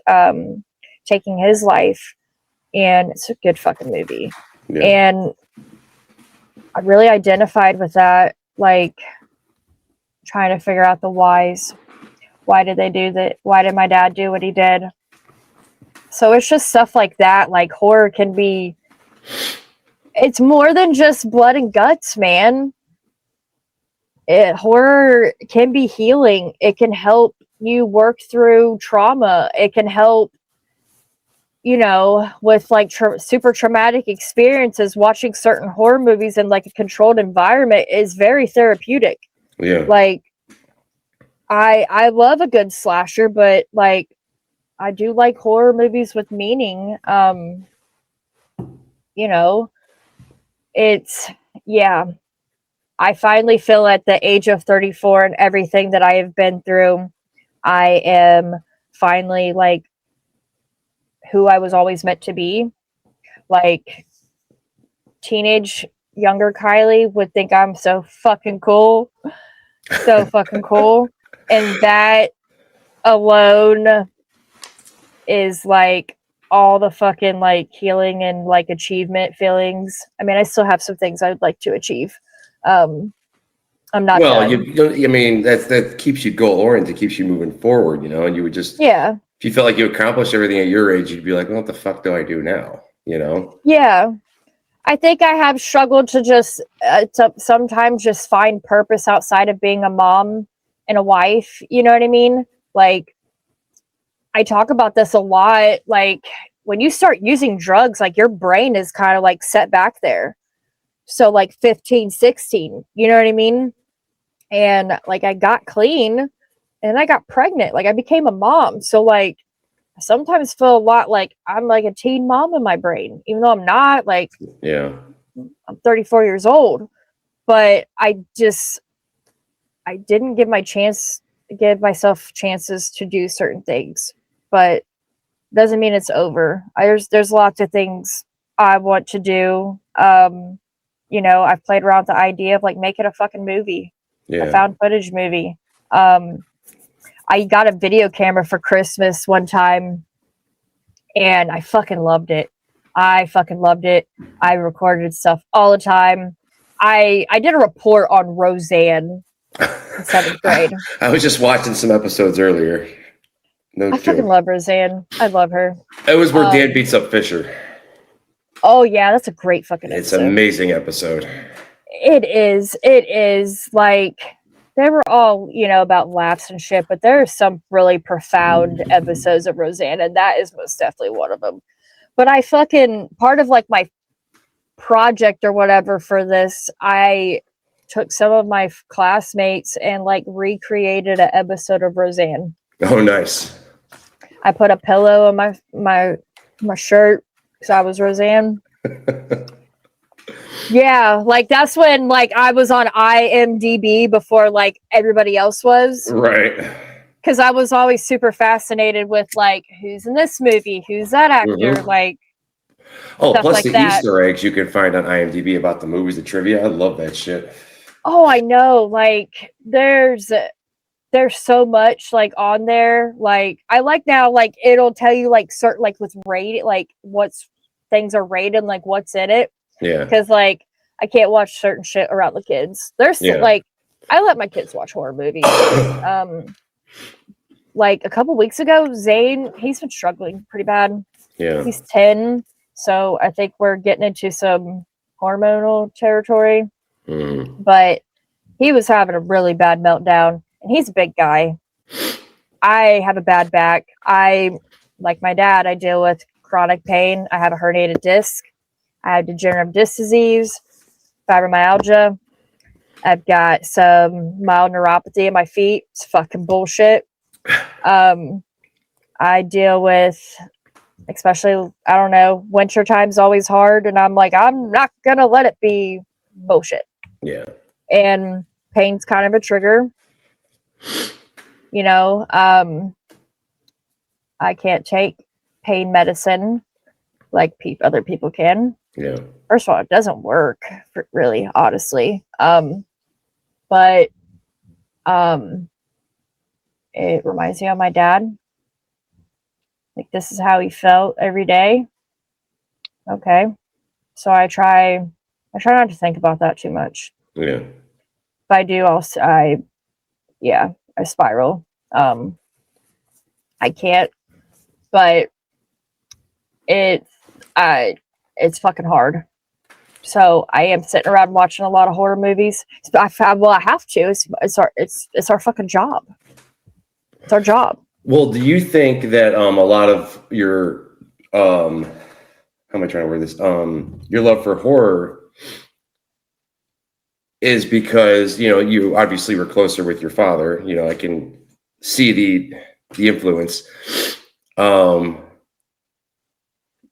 taking his life. And it's a good fucking movie. Yeah. And I really identified with that, like, trying to figure out the whys. Why did they do that? Why did my dad do what he did? So it's just stuff like that. Like, horror can be, it's more than just blood and guts, man. Horror can be healing. It can help you work through trauma. It can help, with like super traumatic experiences. Watching certain horror movies in like a controlled environment is very therapeutic. Yeah. Like, I love a good slasher, but like, I do like horror movies with meaning. It's, yeah. I finally feel at the age of 34 and everything that I have been through, I am finally like who I was always meant to be. Like, teenage younger Kylee would think I'm so fucking cool. So fucking cool. And that alone is like all the fucking like healing and like achievement feelings. I mean, I still have some things I would like to achieve. I'm not done. That keeps you goal oriented, keeps you moving forward, and you would just, if you felt like you accomplished everything at your age, you'd be like, well, what the fuck do I do now? Yeah. I think I have struggled to just sometimes just find purpose outside of being a mom and a wife. You know what I mean? Like, I talk about this a lot. Like, when you start using drugs, like your brain is kind of like set back there. So like 15, 16, you know what I mean? And like I got clean and I got pregnant. Like I became a mom. So like I sometimes feel a lot like I'm like a teen mom in my brain, even though I'm not. Like, Yeah. I'm 34 years old, but I didn't give myself chances to do certain things, but doesn't mean it's over. There's lots of things I want to do. You know, I've played around with the idea of like making a fucking movie, a found footage movie. I got a video camera for Christmas one time and I fucking loved it. I recorded stuff all the time. I did a report on Roseanne in 7th grade. I was just watching some episodes earlier. No I joke. fucking love Roseanne. I love her. It was where Dan beats up Fisher. Oh yeah, that's a great fucking episode. It's an amazing episode. It is like they were all, you know, about laughs and shit, but there are some really profound episodes of Roseanne, and that is most definitely one of them. But I fucking, part of like my project or whatever for this, I took some of my classmates and like recreated an episode of Roseanne. Oh, nice. I put a pillow on my shirt because I was Roseanne. Yeah, like that's when like I was on IMDb before like everybody else was. Right. Because I was always super fascinated with like who's in this movie, who's that actor, like. Oh, plus like the that. Easter eggs you can find on IMDb about the movies, the trivia. I love that shit. Oh, I know. Like there's so much like on there. Like I like now, like it'll tell you like certain like what's rated, like what's things are rated, like what's in it. Yeah. Because like I can't watch certain shit around the kids. There's like I let my kids watch horror movies. Like a couple weeks ago, Zane, he's been struggling pretty bad. Yeah. He's 10, so I think we're getting into some hormonal territory. But he was having a really bad meltdown, and he's a big guy. I have a bad back. Like my dad, I deal with chronic pain. I have a herniated disc. I have degenerative disc disease, fibromyalgia. I've got some mild neuropathy in my feet. It's fucking bullshit. I deal with, especially, I don't know, winter time's always hard, and I'm like, I'm not gonna let it be bullshit. Yeah. And pain's kind of a trigger. You know, I can't take pain medicine like other people can. Yeah. First of all, it doesn't work, really, honestly. But it reminds me of my dad. Like, this is how he felt every day. Okay. So I try not to think about that too much. Yeah. If I do, I spiral. I can't, but it's fucking hard. So I am sitting around watching a lot of horror movies. I have to. It's our fucking job. It's our job. Well, do you think that a lot of your how am I trying to word this? Your love for horror is because, you know, you obviously were closer with your father. You know, I can see the influence.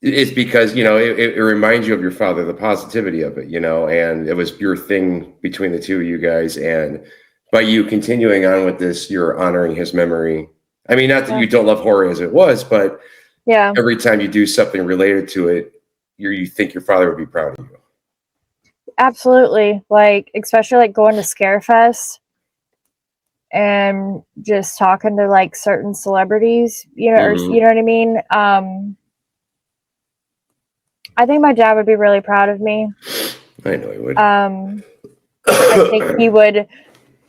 It's because, you know, it reminds you of your father, the positivity of it, you know, and it was your thing between the two of you guys. And by you continuing on with this, you're honoring his memory. I mean, not that you don't love horror as it was, but every time you do something related to it, you think your father would be proud of you. Absolutely. Like, especially like going to Scarefest and just talking to like certain celebrities, you know, or, you know what I mean? I think my dad would be really proud of me. I know he would. I think he would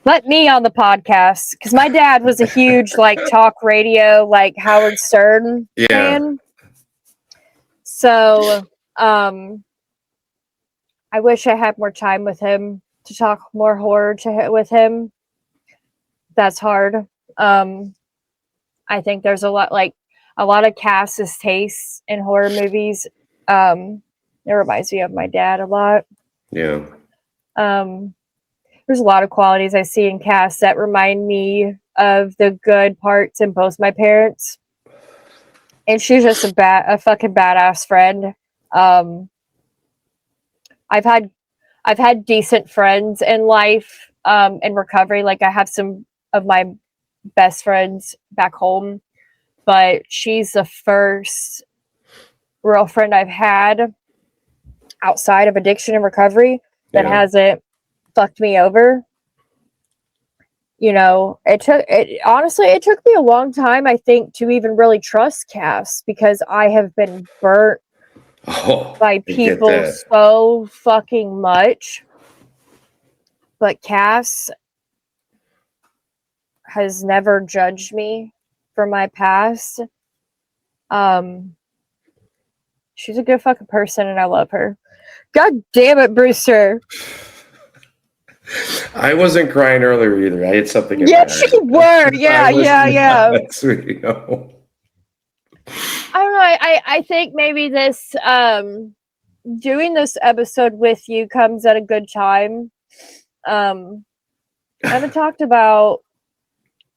let me on the podcast because my dad was a huge like talk radio, like Howard Stern fan. So I wish I had more time with him to talk more horror with him. That's hard. I think there's a lot, like, a lot of Cass's tastes in horror movies. It reminds me of my dad a lot. Yeah. There's a lot of qualities I see in Cass that remind me of the good parts in both my parents. And she's just a fucking badass friend. I've had decent friends in life, in recovery. Like, I have some of my best friends back home, but she's the first real friend I've had outside of addiction and recovery that hasn't fucked me over. You know, it took me a long time, I think, to even really trust Cass, because I have been burnt by people so fucking much. But Cass has never judged me for my past. She's a good fucking person, and I love her. God damn it, Brewster. I wasn't crying earlier either. I had something in yes, you were. Yeah. Sweet. No. I don't know. I think maybe this doing this episode with you comes at a good time. I haven't talked about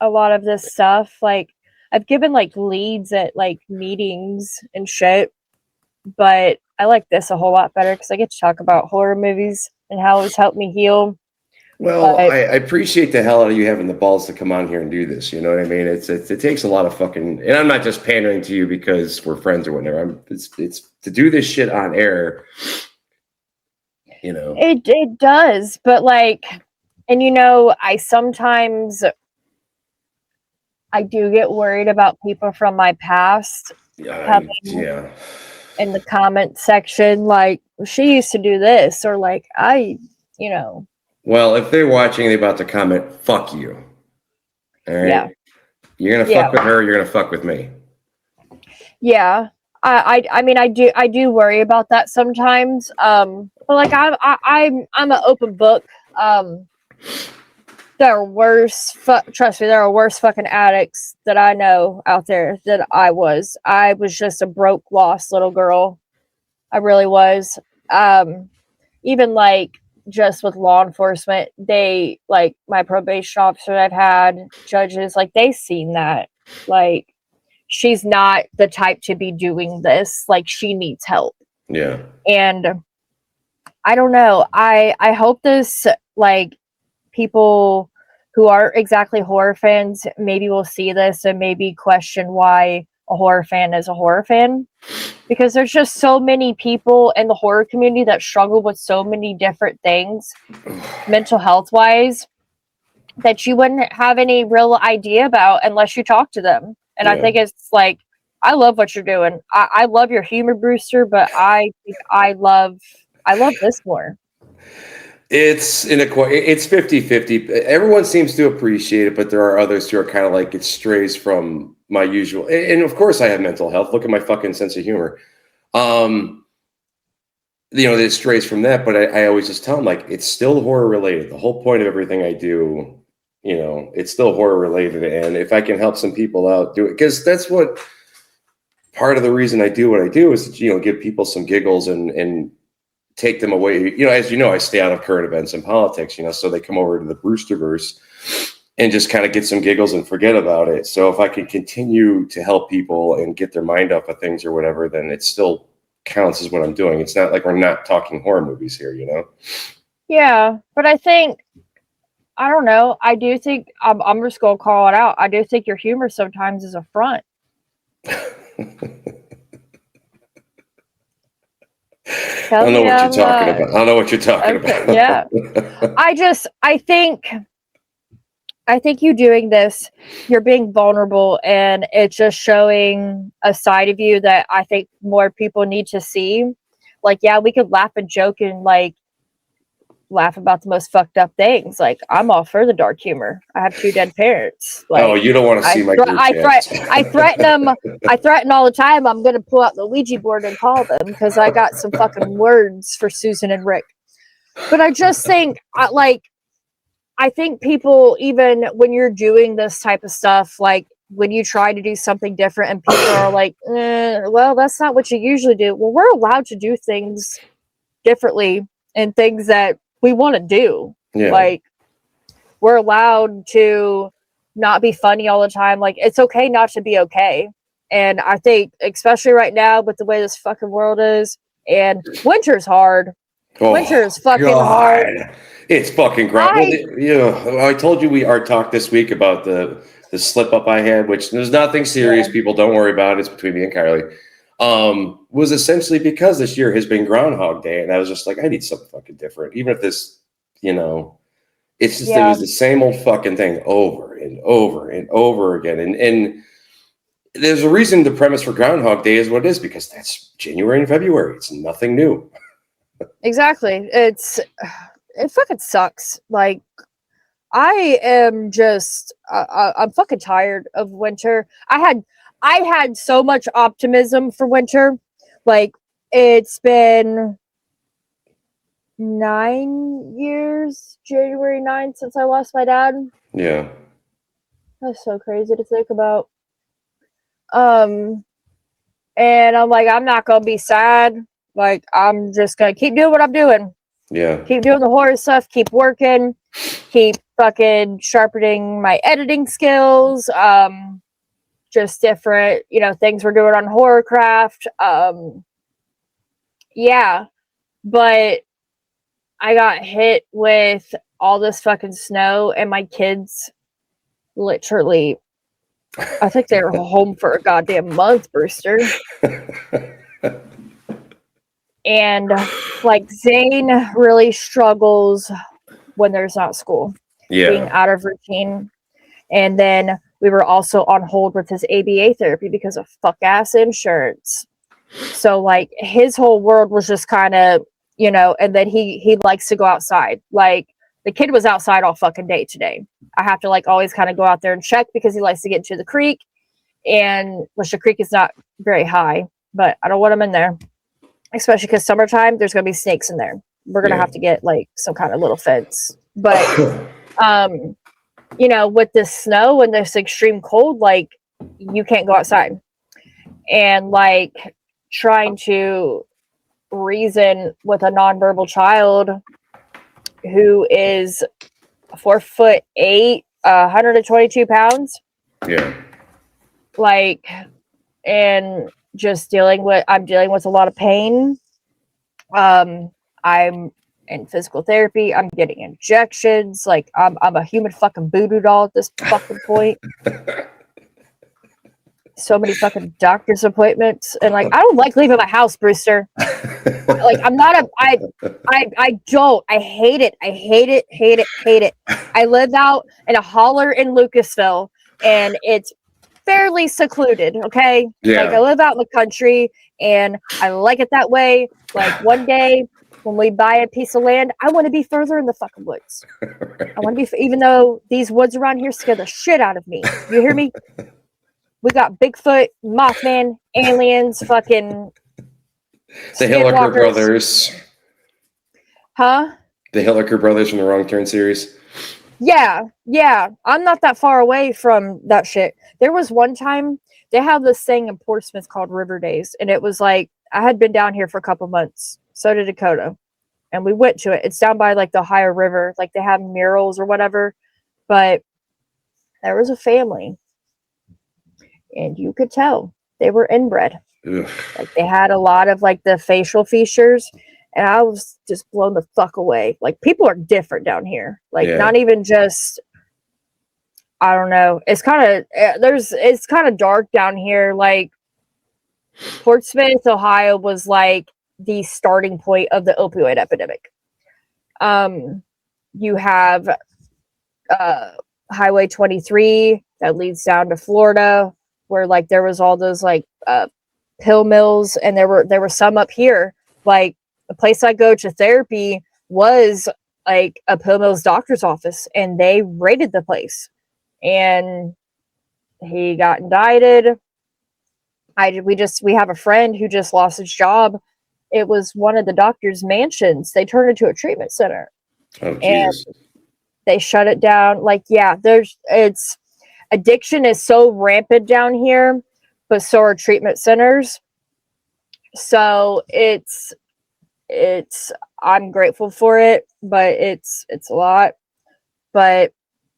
a lot of this stuff. Like, I've given like leads at like meetings and shit, but I like this a whole lot better because I get to talk about horror movies and how it's helped me heal. Well, I appreciate the hell out of you having the balls to come on here and do this. You know what I mean? It takes a lot of fucking, and I'm not just pandering to you because we're friends or whatever. It's to do this shit on air. You know, it does, but like, and you know, I do get worried about people from my past coming in the comment section, like, she used to do this, or like, you know. Well, if they're watching, they're about to comment, fuck you. All right. Yeah. You're gonna fuck with her, you're gonna fuck with me. Yeah. I mean, I do worry about that sometimes. But like, I'm an open book. There are worse, trust me, there are worse fucking addicts that I know out there than I was. I was just a broke, lost little girl. I really was. Even like, just with law enforcement, they, like, my probation officer that I've had, judges, like, they've seen that. Like, she's not the type to be doing this. Like, she needs help. Yeah. And I don't know. I hope this, like, people who aren't exactly horror fans maybe will see this and maybe question why a horror fan is a horror fan. Because there's just so many people in the horror community that struggle with so many different things, mental health wise, that you wouldn't have any real idea about unless you talk to them. And I think it's like, I love what you're doing. I love your humor, Brewster, but I love this more. It's 50-50. Everyone seems to appreciate it, but there are others who are kind of like, it strays from my usual. And of course I have mental health. Look at my fucking sense of humor. You know, it strays from that, but I always just tell them, like, it's still horror related. The whole point of everything I do, you know, it's still horror related. And if I can help some people out, do it. Because that's what part of the reason I do what I do is, you know, give people some giggles and take them away. You know, as you know, I stay out of current events and politics, you know, so they come over to the Brewsterverse and just kind of get some giggles and forget about it. So if I can continue to help people and get their mind off of things or whatever, then it still counts as what I'm doing. It's not like we're not talking horror movies here, you know? Yeah, but I think, I don't know. I do think, I'm just going to call it out. I do think your humor sometimes is a front. I don't know what you're talking about. I don't know what you're talking about. Yeah. I think you doing this, you're being vulnerable, and it's just showing a side of you that I think more people need to see. Like, yeah, we could laugh and joke and like laugh about the most fucked up things. Like, I'm all for the dark humor. I have 2 dead parents. Like, oh, you don't want to see my group I threaten them. I threaten all the time. I'm going to pull out the Ouija board and call them because I got some fucking words for Susan and Rick. But I just think, I think people, even when you're doing this type of stuff, like, when you try to do something different and people are like, well, that's not what you usually do. Well, we're allowed to do things differently and things that we want to do. Yeah. Like, we're allowed to not be funny all the time. Like, it's okay not to be okay. And I think, especially right now with the way this fucking world is, and winter's hard. Winter is fucking hard. It's fucking great. I told you our talk this week about the slip up I had, which there's nothing serious. People don't worry about it. It's between me and Kylie. Was essentially because this year has been Groundhog Day, and I was just like, I need something fucking different. Even if this, it's just it was the same old fucking thing over and over and over again. And there's a reason the premise for Groundhog Day is what it is, because that's January and February. It's nothing new. Exactly. It fucking sucks. Like, I am just I'm fucking tired of winter. I had so much optimism for winter. Like, it's been 9 years, January 9th, since I lost my dad. Yeah. That's so crazy to think about. And I'm like, I'm not gonna be sad. Like, I'm just gonna keep doing what I'm doing. Yeah. Keep doing the horror stuff, keep working, keep fucking sharpening my editing skills. Just different, things we're doing on Horrorcraft. Yeah. But I got hit with all this fucking snow, and my kids literally, I think they were home for a goddamn month, Brewster. And like, Zane really struggles when there's not school, being out of routine. And then we were also on hold with his ABA therapy because of fuck ass insurance. So like, his whole world was just kind of, and then he likes to go outside. Like, the kid was outside all fucking day today. I have to like always kind of go out there and check because he likes to get into the creek, which the creek is not very high, but I don't want him in there. Especially because summertime, there's going to be snakes in there. We're going to have to get like some kind of little fence. But, with this snow and this extreme cold, like, you can't go outside. And like, trying to reason with a nonverbal child who is 4'8", 122 pounds. Yeah. Like, and just I'm dealing with a lot of pain. I'm in physical therapy. I'm getting injections. Like, I'm a human fucking voodoo doll at this fucking point. So many fucking doctor's appointments, and like, I don't like leaving my house, Brewster. Like, I'm not I hate it. I hate it. I live out in a holler in Lucasville, and it's fairly secluded, okay? Yeah. Like, I live out in the country, and I like it that way. Like, one day when we buy a piece of land, I want to be further in the fucking woods. Right. I want to be, even though these woods around here scare the shit out of me. You hear me? We got Bigfoot, Mothman, aliens, fucking the Hilliker brothers. Huh? The Hilliker brothers from the Wrong Turn series. Yeah. I'm not that far away from that shit. There was one time, they have this thing in Portsmouth called River Days, and it was like, I had been down here for a couple months. So did Dakota. And we went to it. It's down by like the Ohio River. Like, they have murals or whatever. But there was a family, and you could tell they were inbred. Ugh. Like, they had a lot of like the facial features, and I was just blown the fuck away. Like, people are different down here. Like, not even just, I don't know. It's kind of dark down here. Like, Portsmouth, Ohio was like the starting point of the opioid epidemic. You have Highway 23 that leads down to Florida, where like there was all those like pill mills, and there were some up here. Like, the place I go to therapy was like a pill mill's doctor's office, and they raided the place, and he got indicted. We have a friend who just lost his job. It was one of the doctor's mansions. They turned it into a treatment center. Oh, and Jesus. They shut it down. Like, yeah, addiction is so rampant down here, but so are treatment centers. So it's I'm grateful for it, but it's a lot. But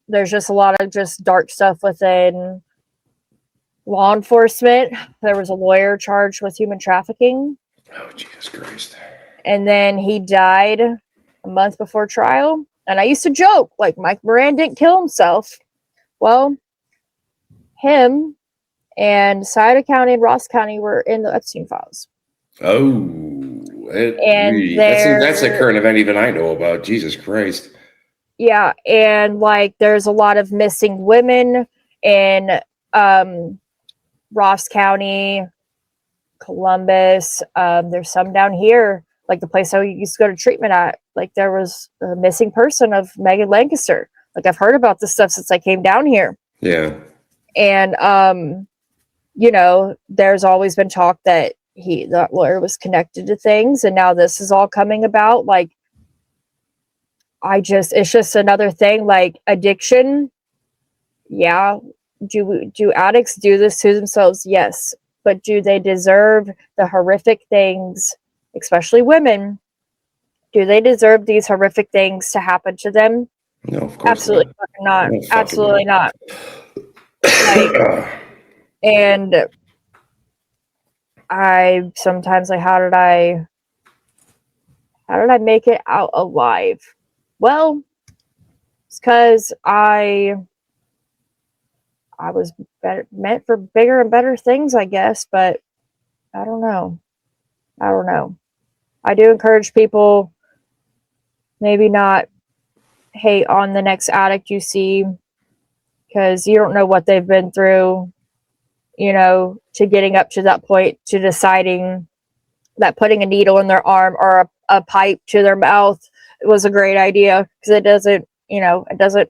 there's just a lot of just dark stuff within law enforcement. There was a lawyer charged with human trafficking. Oh, Jesus Christ. And then he died a month before trial. And I used to joke, like, Mike Moran didn't kill himself. Well, him and Scioto County and Ross County were in the Epstein files. Oh, that's a current event even I know about. Jesus Christ. Yeah, and like there's a lot of missing women in Ross County, Columbus. There's some down here, like the place I used to go to treatment at. Like there was a missing person of Megan Lancaster. Like I've heard about this stuff since I came down here. Yeah. And there's always been talk that that lawyer was connected to things, and now this is all coming about. Like it's just another thing, like addiction. Yeah. Do addicts do this to themselves? Yes. But do they deserve the horrific things, especially women? Do they deserve these horrific things to happen to them? No, of course absolutely not. No, absolutely not. Like, and I sometimes like, how did I make it out alive? Well, it's because I was meant for bigger and better things, I guess, but I don't know. I do encourage people maybe not hate on the next addict you see, because you don't know what they've been through, to getting up to that point, to deciding that putting a needle in their arm or a pipe to their mouth was a great idea, because it doesn't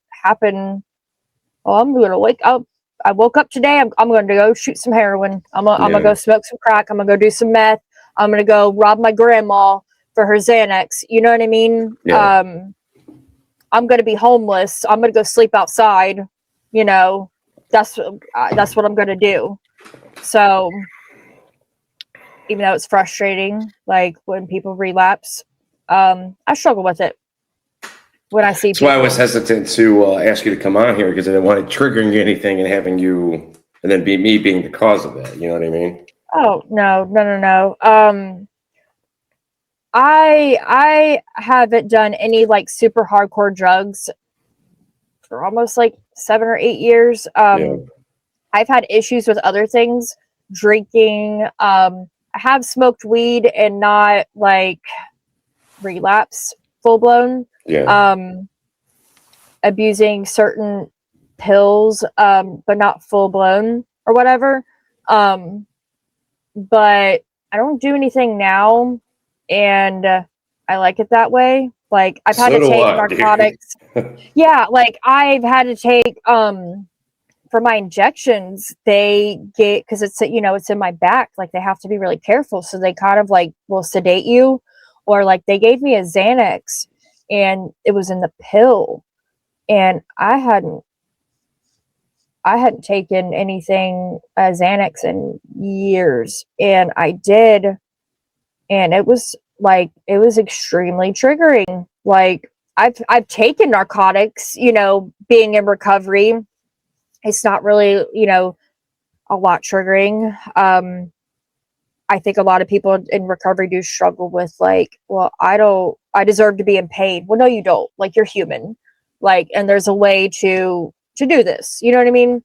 happen. Oh, I'm going to wake up. I woke up today. I'm going to go shoot some heroin. I'm going to go smoke some crack. I'm going to go do some meth. I'm going to go rob my grandma for her Xanax. You know what I mean? Yeah. I'm going to be homeless. I'm going to go sleep outside. That's what I'm going to do. So even though it's frustrating, like when people relapse, I struggle with it. When I see That's why I was hesitant to ask you to come on here, because I didn't want it triggering anything and having you, and then me being the cause of that. You know what I mean? Oh, no. I haven't done any like super hardcore drugs for almost like 7 or 8 years. I've had issues with other things, drinking. I have smoked weed and not like relapse full blown. Yeah. Abusing certain pills, but not full blown or whatever. But I don't do anything now, and I like it that way. Like I've had to take narcotics. Yeah, like I've had to take for my injections, they get, because it's it's in my back, like they have to be really careful, so they kind of like will sedate you, or like they gave me a Xanax and it was in the pill, and I hadn't taken anything Xanax in years, and I did, and it was extremely triggering. Like I've taken narcotics, being in recovery. It's not really, a lot triggering. I think a lot of people in recovery do struggle with like, well, I deserve to be in pain. Well, no, you don't. Like, you're human. Like, and there's a way to do this. You know what I mean?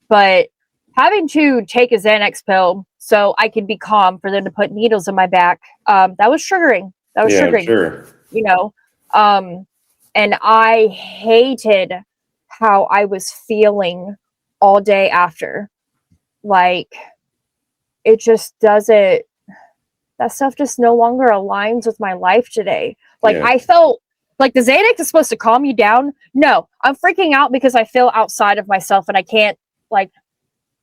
But having to take a Xanax pill so I could be calm for them to put needles in my back, that was triggering. Triggering. Sure. And I hated how I was feeling all day after. Like, it just doesn't, that stuff just no longer aligns with my life today. Like, I felt like the Xanax is supposed to calm you down. No, I'm freaking out because I feel outside of myself and I can't like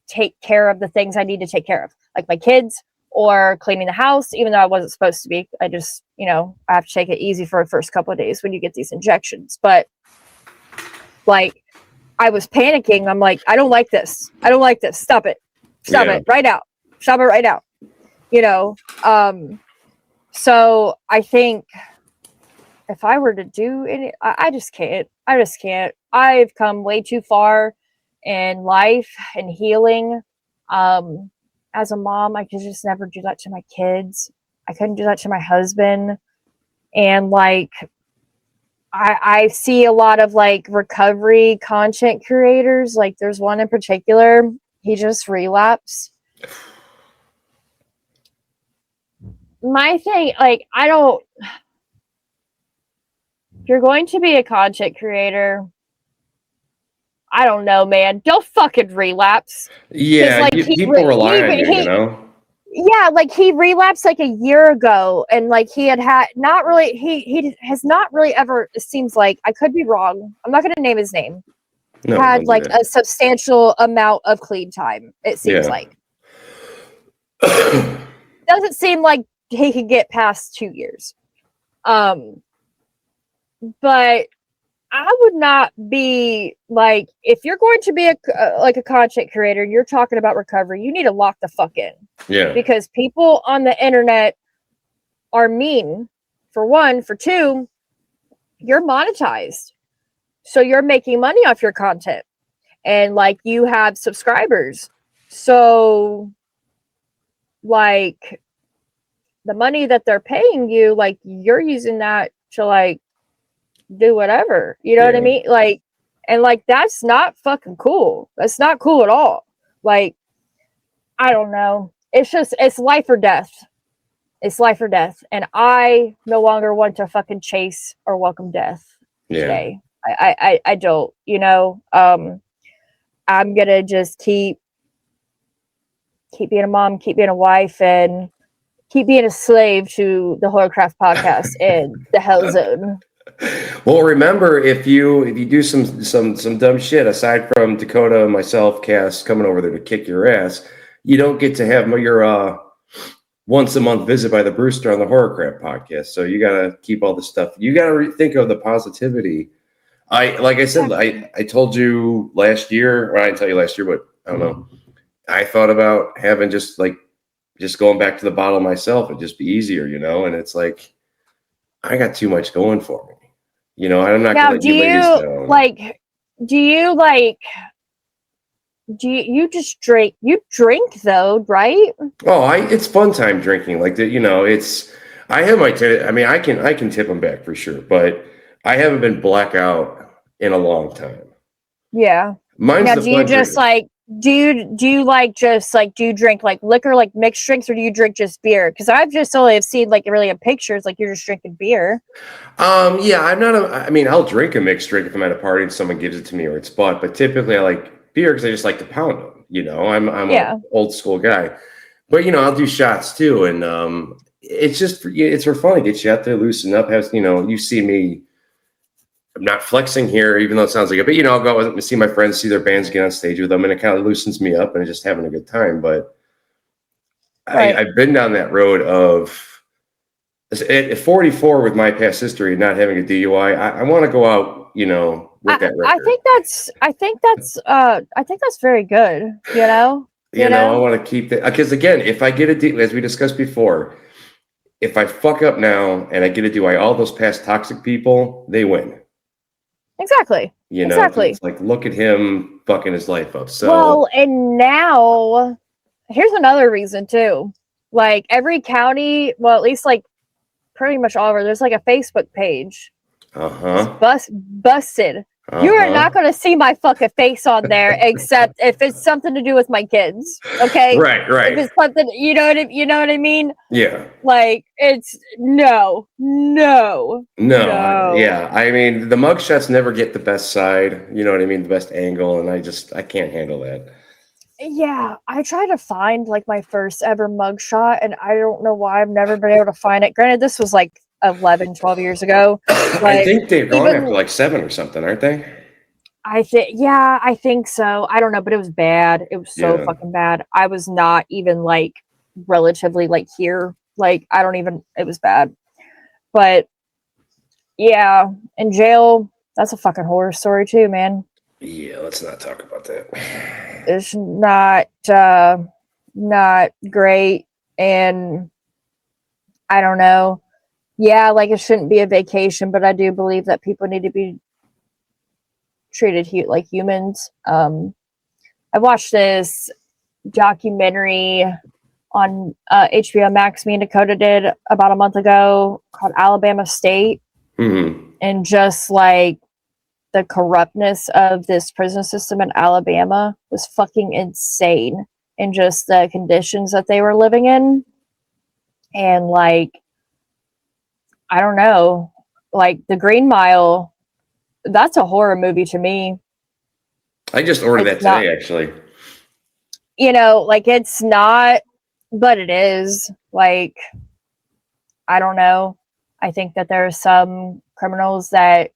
take care of the things I need to take care of, like my kids or cleaning the house, even though I wasn't supposed to be. I just, I have to take it easy for the first couple of days when you get these injections. But like, I was panicking. I'm like, I don't like this. I don't like this. Stop it. Stop it right now. Stop it right now. You know? So I think if I were to do any, I just can't. I just can't. I've come way too far in life and healing. As a mom, I could just never do that to my kids. I couldn't do that to my husband. And like, I see a lot of like recovery content creators. Like there's one in particular, he just relapsed. My thing, like, if you're going to be a content creator, I don't know, man. Don't fucking relapse. Yeah, like people rely on you, you know? Yeah, like he relapsed like a year ago, and like he not really, he has not really ever, it seems like, I could be wrong, I'm not going to name his name, No, had like a substantial amount of clean time, it seems like. Doesn't seem like he could get past 2 years. But I would not be like, if you're going to be a content creator, you're talking about recovery, you need to lock the fuck in. Yeah. Because people on the internet are mean, for one. For two, you're monetized. So you're making money off your content. And like, you have subscribers. So like, the money that they're paying you, like, you're using that to like do whatever, you know what I mean? Like, and like, that's not fucking cool. That's not cool at all. Like, I don't know. It's life or death. It's life or death. And I no longer want to fucking chase or welcome death today. I don't, you know. I'm gonna just keep being a mom, keep being a wife, and keep being a slave to the Horrorcraft Podcast and the Hell Zone. Well, remember, if you do some dumb shit, aside from Dakota and myself, Cass, coming over there to kick your ass, you don't get to have your once a month visit by the Brewster on the Horrorcraft Podcast. So you got to keep all the stuff. You got to think of the positivity. Like I said, I told you last year, or I didn't tell you last year, but I don't know. I thought about having just going back to the bottle myself and just be easier, you know? And it's like, I got too much going for me. You know, I'm not going to let you ladies down. Do you just drink? You drink though, right? Oh, it's fun time drinking. Like you know, I have my I mean, I can tip them back for sure, but I haven't been blackout in a long time. Yeah. Mine's now, the do you just like do you drink like liquor, like mixed drinks, or do you drink just beer? Because I've just only have seen like really in pictures like you're just drinking beer. Yeah, I'm not I mean, I'll drink a mixed drink if I'm at a party and someone gives it to me or it's bought, but typically I like beer because I just like to pound them. You know, I'm an old school guy, but you know, I'll do shots too, and it's for fun to get you out there, loosen up. You know, you see me. I'm not flexing here, even though it sounds like it, but you know, I'll go and see my friends, see their bands, get on stage with them, and it kind of loosens me up and just having a good time. But I've been down that road of at 44 with my past history and not having a DUI. I want to go out, you know, with that record. I think that's very good. You know, I want to keep that because again, if I get a DUI, as we discussed before, if I fuck up now and I get a DUI, all those past toxic people, they win. Exactly. You know, it's like, look at him fucking his life up. So, well, and now here's another reason too. Like every county, well, at least like pretty much all over, there's like a Facebook page. Busted. You are not going to see my fucking face on there, except if it's something to do with my kids. Okay. Right. If it's something, you know what I mean? Yeah. Like it's no. Yeah. I mean, the mugshots never get the best side. You know what I mean? The best angle, and I can't handle that. Yeah, I tried to find like my first ever mugshot, and I don't know why I've never been able to find it. Granted, this was like 11, 12 years ago. I think they've gone after like 7 or something, aren't they? I think so. I don't know, but it was bad. It was so fucking bad. I was not even like relatively like here. Like it was bad. But yeah, in jail, that's a fucking horror story too, man. Yeah, let's not talk about that. It's not great, and I don't know. Yeah, like it shouldn't be a vacation, but I do believe that people need to be treated like humans. I watched this documentary on HBO Max. Me and Dakota did about a month ago called Alabama State, and just like the corruptness of this prison system in Alabama was fucking insane, and just the conditions that they were living in, and like I don't know, like the Green Mile. That's a horror movie to me. I just ordered that today, actually. Like it's not, but it is. Like, I don't know. I think that there are some criminals that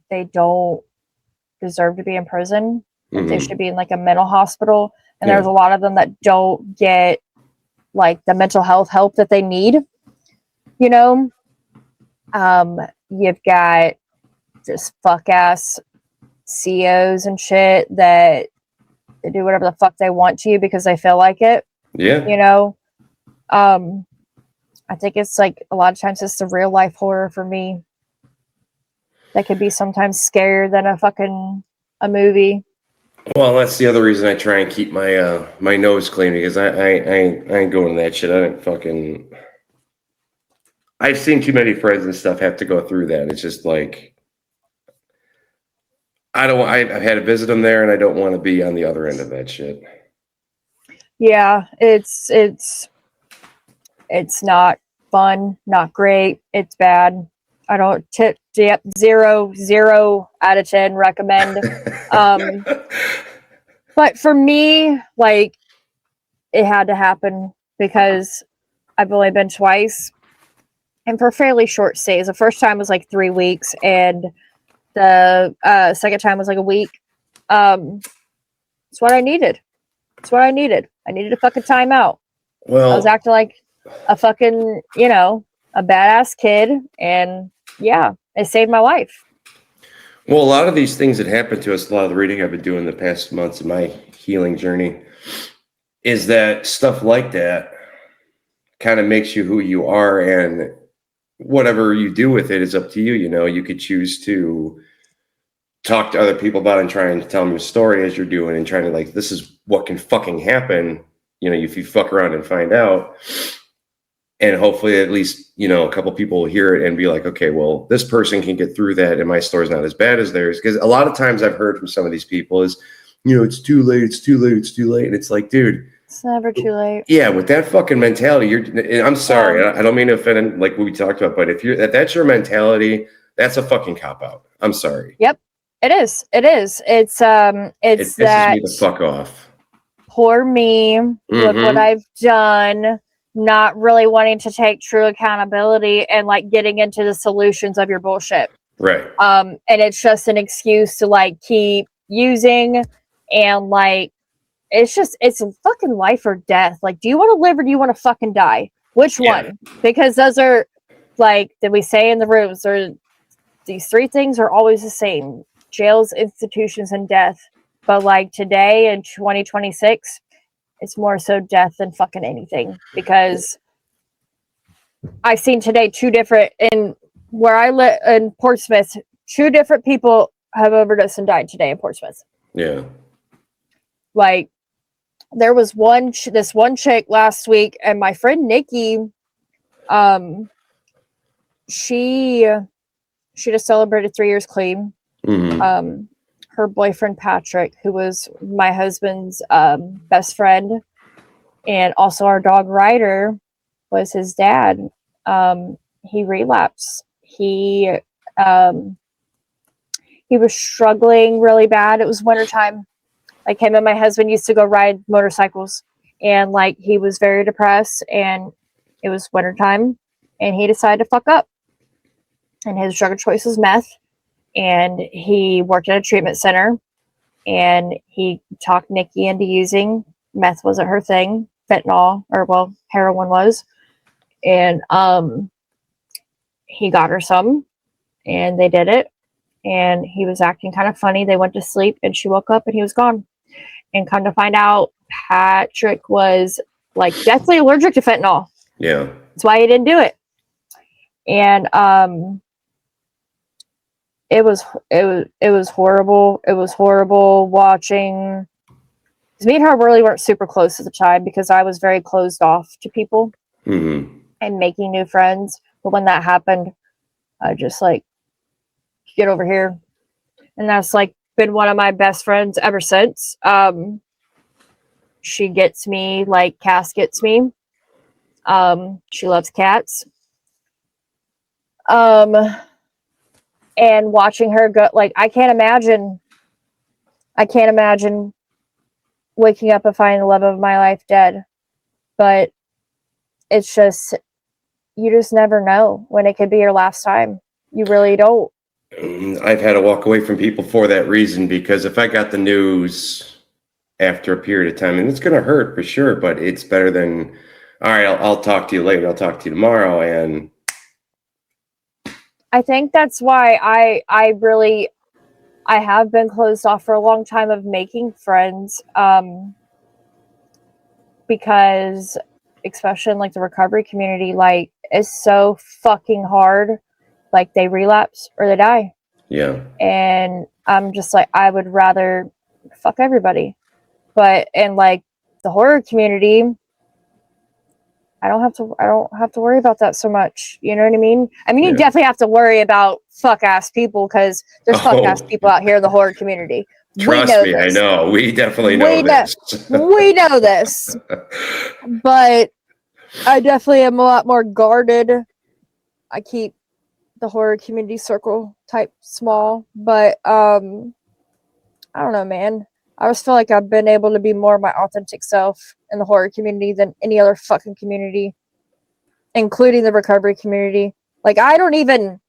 they don't deserve to be in prison. Like they should be in like a mental hospital. And there's a lot of them that don't get like the mental health help that they need. You've got just fuck ass CEOs and shit that they do whatever the fuck they want to you because they feel like it. Yeah. I think it's like a lot of times it's the real life horror for me that could be sometimes scarier than a movie. Well, that's the other reason I try and keep my my nose clean, because I ain't going to that shit. I've seen too many friends and stuff have to go through that. It's just like I've had to visit them there, and I don't want to be on the other end of that shit. Yeah, it's not fun, not great. It's bad. I don't tip 0 out of 10 recommend. But for me, like it had to happen because I've only been twice and for fairly short stays. The first time was like 3 weeks and the second time was like a week. It's what I needed. I needed a fucking timeout. Well, I was acting like a fucking, a badass kid, and yeah, it saved my life. Well, a lot of these things that happen to us, a lot of the reading I've been doing the past months in my healing journey, is that stuff like that kind of makes you who you are, and whatever you do with it is up to you. You could choose to talk to other people about it and try and tell them your story as you're doing and trying to like, this is what can fucking happen, if you fuck around and find out. And hopefully at least, a couple people will hear it and be like, okay, well, this person can get through that and my story's not as bad as theirs. Because a lot of times I've heard from some of these people is, it's too late. And it's like, dude, it's never too late. Yeah, with that fucking mentality, I'm sorry, I don't mean to offend, like what we talked about, but if that's your mentality, that's a fucking cop out. I'm sorry. Yep, it is. It's it pisses that me the fuck off. Poor me. Look what I've done. Not really wanting to take true accountability and like getting into the solutions of your bullshit. Right. And it's just an excuse to like keep using, and like it's fucking life or death. Like, do you want to live or do you want to fucking die? Which one? Because those are like, did we say in the rooms, these three things are always the same: jails, institutions, and death. But like today in 2026, it's more so death than fucking anything, because I've seen today in where I live in Portsmouth, 2 different people have overdosed and died today in Portsmouth. Yeah. Like there was this one chick last week, and my friend Nikki, she just celebrated 3 years clean. Her boyfriend Patrick, who was my husband's best friend and also our dog Ryder, was his dad. He relapsed. He was struggling really bad. It was wintertime. Like him and my husband used to go ride motorcycles, and like he was very depressed, and it was wintertime, and he decided to fuck up. And his drug of choice was meth. And he worked at a treatment center, and he talked Nikki into using meth. Wasn't her thing. Fentanyl, heroin was. And he got her some, and they did it. and he was acting kind of funny. They went to sleep, and she woke up, and he was gone. And come to find out, Patrick was like deathly allergic to fentanyl. Yeah. That's why he didn't do it. And it was horrible. It was horrible watching. Because me and her really weren't super close at the time because I was very closed off to people and making new friends. But when that happened, I just like, get over here. And that's like been one of my best friends ever since. She gets me like Cass gets me. She loves cats. And watching her go, like, I can't imagine waking up and finding the love of my life dead. But it's just, you just never know when it could be your last time. You really don't. I've had to walk away from people for that reason, because if I got the news after a period of time, and it's going to hurt for sure, but it's better than, all right, I'll talk to you later. I'll talk to you tomorrow. And I think that's why I have been closed off for a long time of making friends. Because especially in like the recovery community, like it's so fucking hard. Like they relapse or they die. Yeah. And I'm just like, I would rather fuck everybody. But in like the horror community, I don't have to worry about that so much. You know what I mean? I mean, you definitely have to worry about fuck ass people, because there's fuck ass people out here in the horror community. Trust me, I know. We definitely know this. We know this. But I definitely am a lot more guarded. I keep the horror community circle type small. But I don't know, man. I just feel like I've been able to be more my authentic self in the horror community than any other fucking community, including the recovery community. Like I don't even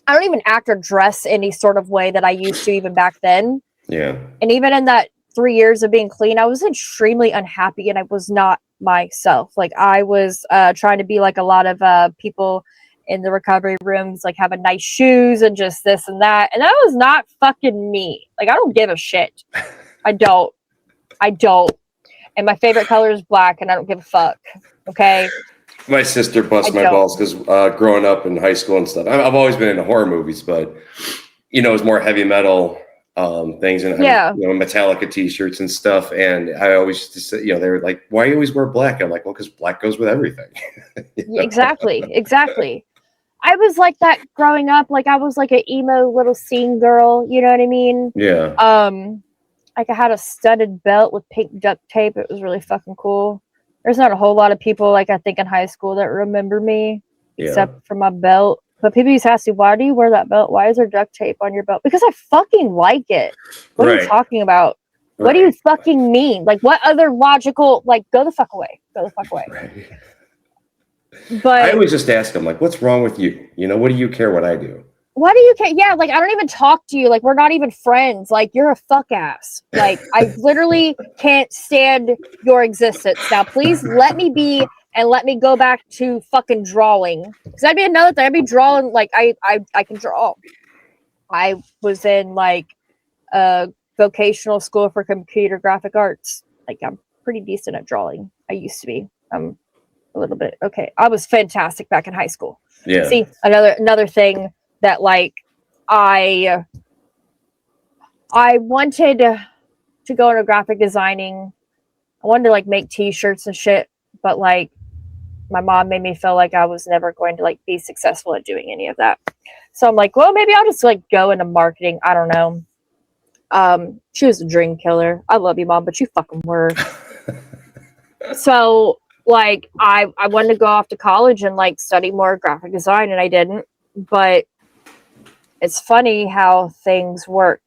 act or dress any sort of way that I used to even back then. Yeah. And even in that 3 years of being clean, I was extremely unhappy and I was not myself. Like I was trying to be like a lot of people in the recovery rooms, like having nice shoes and just this and that. And that was not fucking me. Like I don't give a shit. I don't. And my favorite color is black and I don't give a fuck. Okay. My sister busts my balls because growing up in high school and stuff, I've always been into horror movies, but it was more heavy metal things and Metallica t-shirts and stuff. And I always used to say, they were like, why do you always wear black? I'm like, well, because black goes with everything. Exactly. I was like that growing up. Like I was like an emo little scene girl. You know what I mean? Yeah. Like I had a studded belt with pink duct tape. It was really fucking cool. There's not a whole lot of people, like I think in high school, that remember me except for my belt. But people used to ask me, why do you wear that belt? Why is there duct tape on your belt? Because I fucking like it. What are you talking about? Right. What do you fucking mean? Like what other logical, like go the fuck away. Right. But I always just ask them, like, what's wrong with you? What do you care what I do? What do you care? Yeah, like I don't even talk to you. Like we're not even friends. Like you're a fuck ass. Like I literally can't stand your existence. Now please let me be and let me go back to fucking drawing. Because that'd be another thing. I'd be drawing like I can draw. I was in like a vocational school for computer graphic arts. Like I'm pretty decent at drawing. I used to be. I'm a little bit okay. I was fantastic back in high school. Yeah. See, another thing that like I wanted to go into graphic designing. I wanted to like make t-shirts and shit, but like my mom made me feel like I was never going to like be successful at doing any of that. So I'm like, well, maybe I'll just like go into marketing. I don't know. She was a dream killer. I love you, Mom, but you fucking were. So like I wanted to go off to college and like study more graphic design, and I didn't. But it's funny how things work,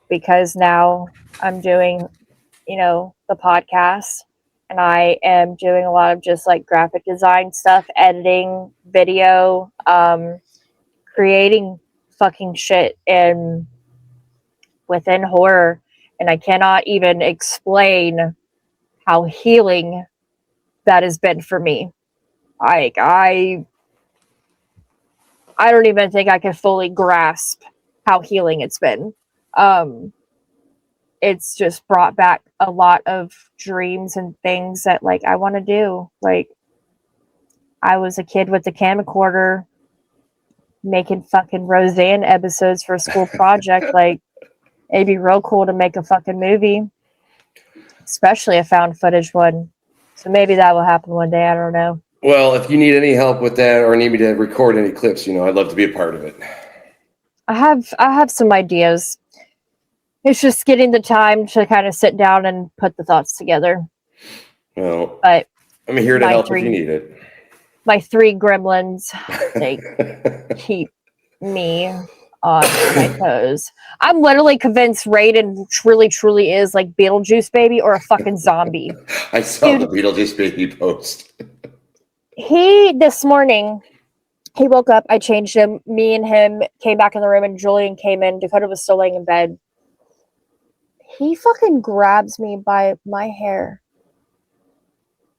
because now I'm doing, the podcast, and I am doing a lot of just like graphic design stuff, editing, video, creating fucking shit and within horror. And I cannot even explain how healing that has been for me. Like I don't even think I can fully grasp how healing it's been. It's just brought back a lot of dreams and things that like I want to do. Like I was a kid with a camcorder making fucking Roseanne episodes for a school project. Like it'd be real cool to make a fucking movie, especially a found footage one. So maybe that will happen one day. I don't know. Well, if you need any help with that or need me to record any clips, I'd love to be a part of it. I have some ideas. It's just getting the time to kind of sit down and put the thoughts together. Well, but I'm here to help if you need it. My 3 gremlins, they keep me on my toes. I'm literally convinced Raiden really truly is like Beetlejuice baby or a fucking zombie. I saw the Beetlejuice baby post. This morning, he woke up, I changed him, me and him came back in the room and Julian came in. Dakota was still laying in bed. He fucking grabs me by my hair.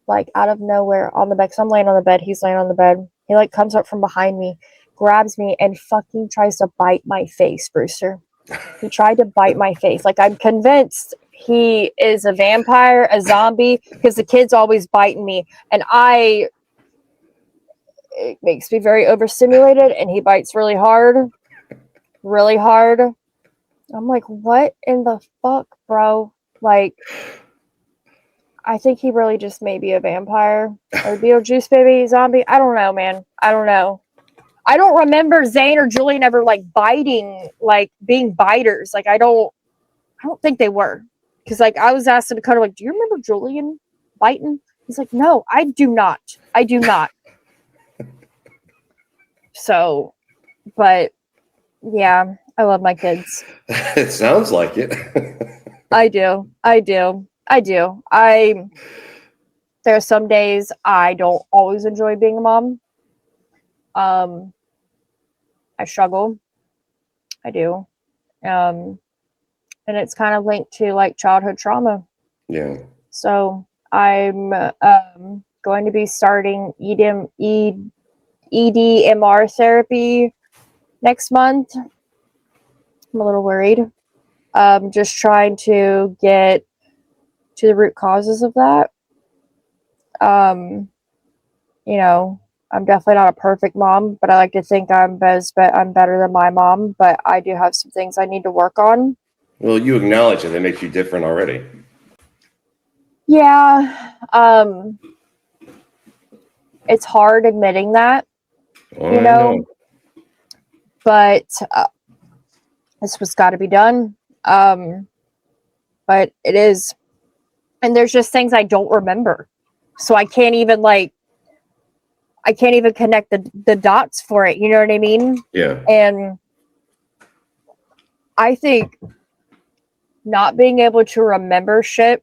Like out of nowhere on the bed. 'Cause I'm laying on the bed. He's laying on the bed. He like comes up from behind me, grabs me, and fucking tries to bite my face, Brewster. He tried to bite my face. Like I'm convinced he is a vampire, a zombie, because the kid's always biting me. And it makes me very overstimulated, and he bites really hard. Really hard. I'm like, what in the fuck, bro? Like, I think he really just may be a vampire or Beetlejuice baby zombie. I don't know, man. I don't know. I don't remember Zane or Julian ever like biting, like being biters. Like I don't think they were. Because like I was asking Dakota, like, do you remember Julian biting? He's like, no, I do not. I do not. So, but yeah, I love my kids. It sounds like it. I do. There are some days I don't always enjoy being a mom. I struggle. I do. And it's kind of linked to like childhood trauma. Yeah. So I'm going to be starting EDMR therapy next month. I'm a little worried. Just trying to get to the root causes of that. I'm definitely not a perfect mom, but I like to think I'm better than my mom, but I do have some things I need to work on. Well, you acknowledge it. That makes you different already. Yeah. It's hard admitting that, know. But this was got to be done. But it is. And there's just things I don't remember. So I can't even connect the dots for it. You know what I mean? Yeah. And I think not being able to remember shit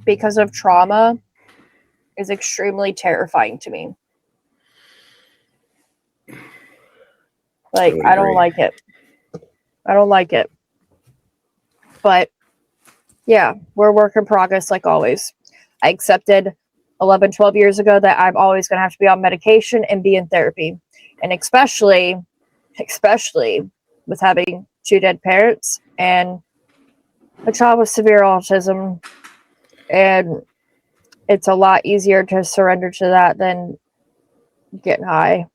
because of trauma is extremely terrifying to me. Like, I don't like it. I don't like it. But yeah, we're a work in progress like always. I accepted 11, 12 years ago that I'm always going to have to be on medication and be in therapy. And especially with having 2 dead parents and a child with severe autism. And it's a lot easier to surrender to that than getting high.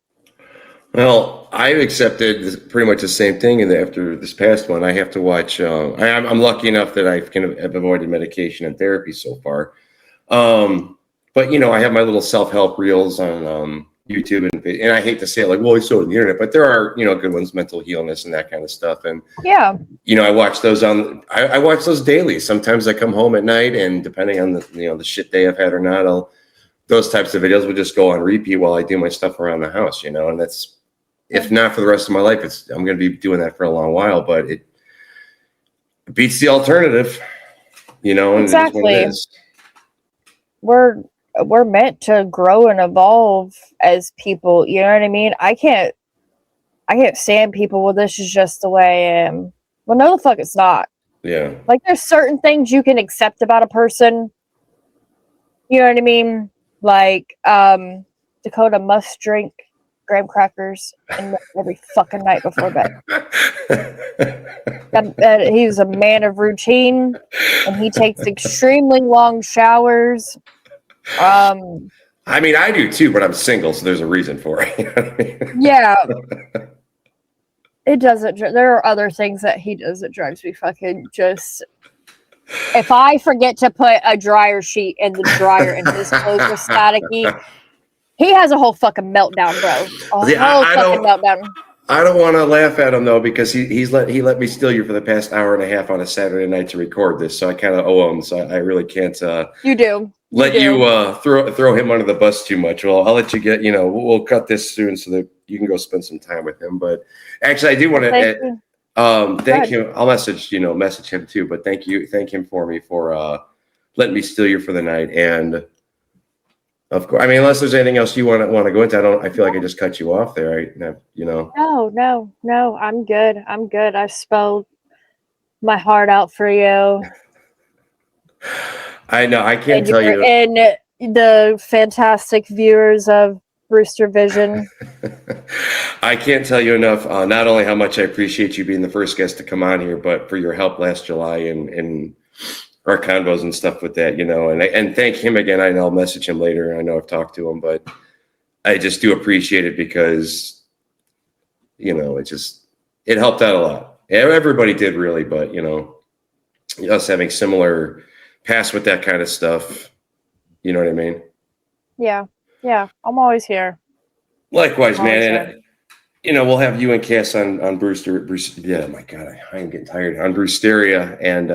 Well, I've accepted pretty much the same thing, and after this past one, I have to watch. I'm lucky enough that I've avoided medication and therapy so far. But I have my little self-help reels on YouTube, and I hate to say it, like, well, I saw it on the internet, but there are good ones, mental healness and that kind of stuff. And yeah, I watch those I watch those daily. Sometimes I come home at night, and depending on the shit day I've had or not, those types of videos will just go on repeat while I do my stuff around the house, and that's. If not for the rest of my life, I'm going to be doing that for a long while, but it beats the alternative, and exactly. It is what it is. We're meant to grow and evolve as people. You know what I mean? I can't stand people. Well, this is just the way I am. Well, no, the fuck it's not. Yeah. Like there's certain things you can accept about a person. You know what I mean? Like Dakota must drink graham crackers every fucking night before bed. And he's a man of routine, and he takes extremely long showers. I mean, I do too, but I'm single, so there's a reason for it. Yeah. It doesn't. There are other things that he does that drives me fucking just. If I forget to put a dryer sheet in the dryer and his clothes are staticky, he has a whole fucking meltdown, bro. Meltdown. I don't want to laugh at him though, because he let me steal you for the past hour and a half on a Saturday night to record this, so I kind of owe him. So I really can't. You do. Let you throw him under the bus too much. Well, I'll let you get. We'll cut this soon so that you can go spend some time with him. But actually, I do want to thank him. I'll message him too. But thank him for me for letting me steal you for the night. And of course, I mean, unless there's anything else you want to go into, I feel like I just cut you off there. No, I'm good. I spelled my heart out for you. I know. I can't tell you. And the fantastic viewers of Brewster Vision. I can't tell you enough. Not only how much I appreciate you being the first guest to come on here, but for your help last July and our convos and stuff with that, and thank him again. I know I'll message him later. I know I've talked to him, but I just do appreciate it because, it helped out a lot. Everybody did really, but, us having similar past with that kind of stuff, you know what I mean? Yeah. I'm always here. Likewise, man. And, we'll have you and Cass on Brewster. Yeah, my God, I'm getting tired on Brewsteria, and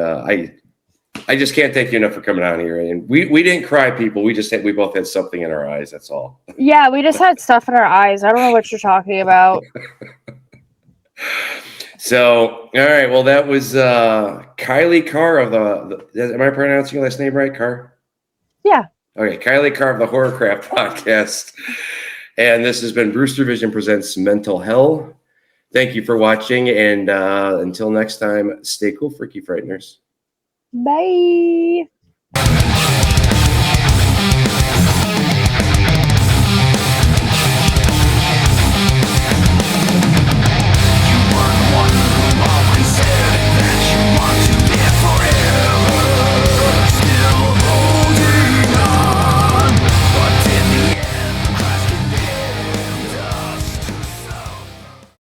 I just can't thank you enough for coming on here. And we didn't cry, people. We both had something in our eyes. That's all. Yeah, we just had stuff in our eyes. I don't know what you're talking about. So, all right. Well, that was Kylee Carr of the. Am I pronouncing your last name right, Carr? Yeah. Okay, Kylee Carr of the Horrorcraft Podcast. And this has been Brewster Vision Presents Mental Hell. Thank you for watching. And until next time, stay cool, freaky frighteners. Bye.